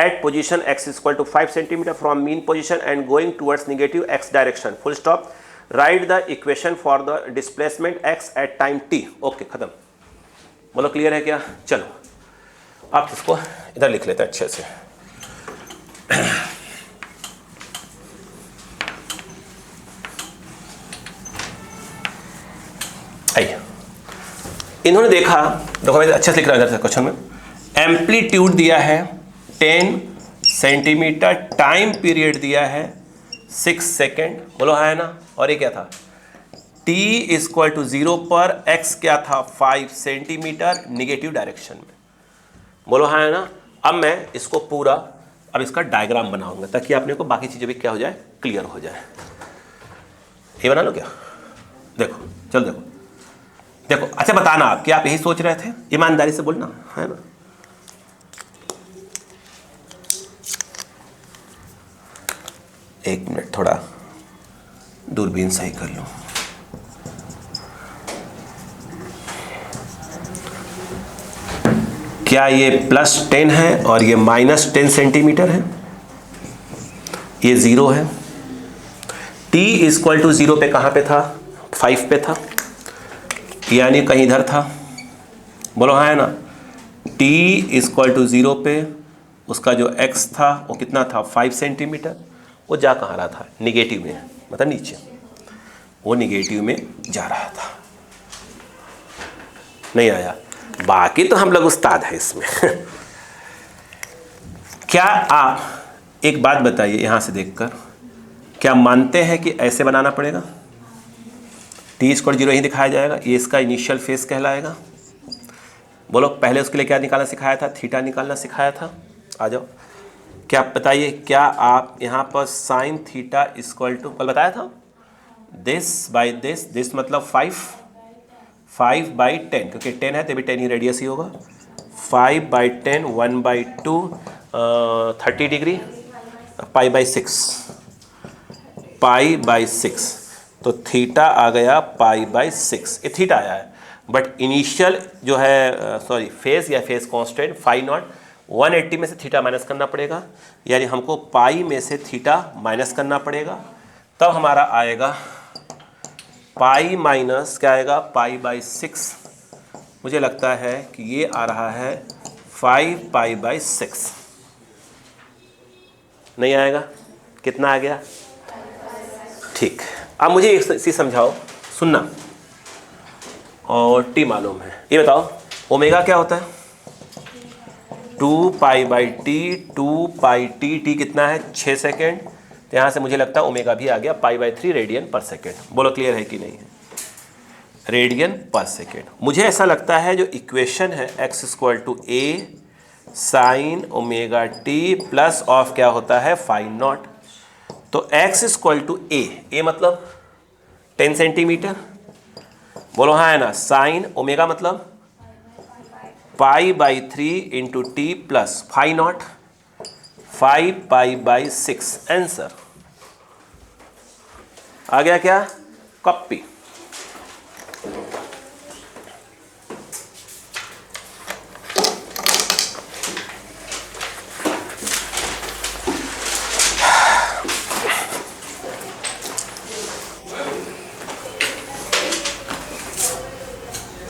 at position x is equal to 5 centimeter from mean position and going towards negative x direction. Full stop. Write the equation for the displacement x at time t. Okay, खत्म। बोलो clear है क्या? चलो आप इसको इधर लिख लेते हैं अच्छे से। आइए, इन्होंने देखा, देखो मैं अच्छे से लिख रहा हूँ इधर से क्वेश्चन में, एम्पलीट्यूड दिया है 10 सेंटीमीटर, टाइम पीरियड दिया है 6 सेकेंड, बोलो है ना, और ये क्या था, t इक्वल टू 0 पर x क्या था 5 सेंटीमीटर निगेटिव डायरेक्शन में, बोलो है ना। अब मैं इसको पूरा, अब इसका डायग्राम बनाऊंगा ताकि आपने को बाकी चीज़ें भी क्या हो जाए, क्लियर हो जाए। ये बना लो क्या, देखो चल देखो देखो। अच्छा बताना आप, क्या आप यही सोच रहे थे, ईमानदारी से बोलना है ना। एक मिनट, थोड़ा दूरबीन सही कर लूं। क्या ये +10 है और ये -10 सेंटीमीटर है, ये 0 है। t इक्वल टू 0 पे कहां पे था, 5 पे था, यानी कहीं इधर था, बोलो हाँ है ना। t इक्वल टू 0 पे उसका जो x था वो कितना था 5 सेंटीमीटर, वो जा कहाँ रहा था, निगेटिव में, मतलब नीचे, वो निगेटिव में जा रहा था। नहीं आया, बाकी तो हम लोग उस्ताद हैं इसमें। क्या आप एक बात बताइए यहाँ से देखकर, क्या मानते हैं कि ऐसे बनाना पड़ेगा, t इक्वल 0 ही दिखाया जाएगा, ये इसका इनिशियल फेस कहलाएगा। बोलो पहले उसके लिए क्या निकालना सिखाया था, थीटा निकालना सिखाया था। आ जाओ, क्या बताइए, क्या आप यहाँ पर साइन थीटा इक्वल टू कल बताया था, दिस बाई दिस मतलब 5/10, क्योंकि 10 है तो भी 10 ही रेडियस ही होगा। 5/10 1/2 30 डिग्री, π/6 तो थीटा आ गया π/6, ये थीटा आया है। बट इनिशियल जो है सॉरी फेज या फेज कांस्टेंट φ0, 180 में से थीटा माइनस करना पड़ेगा, यानी हमको पाई में से थीटा माइनस करना पड़ेगा, तब हमारा आएगा पाई माइनस क्या आएगा, π/6। मुझे लगता है कि ये आ रहा है 5π/6, नहीं आएगा, कितना आ गया, ठीक। अब मुझे एक चीज़ समझाओ, सुनना, और टी मालूम है, ये बताओ ओमेगा क्या होता है, 2π/t, 2πt, टी कितना है 6 सेकेंड, तो यहाँ से मुझे लगता है ओमेगा भी आ गया π/3 रेडियन पर सेकेंड। बोलो क्लियर है कि नहीं है, रेडियन पर सेकेंड। मुझे ऐसा लगता है जो इक्वेशन है x equal to a sine omega t plus of क्या होता है φ0, तो x इक्वल टू a मतलब 10 सेंटीमीटर, बोलो हाँ है ना, साइन ओमेगा मतलब π/3 इंटू टी प्लस φ0 5π/6। आंसर आ गया क्या, कॉपी।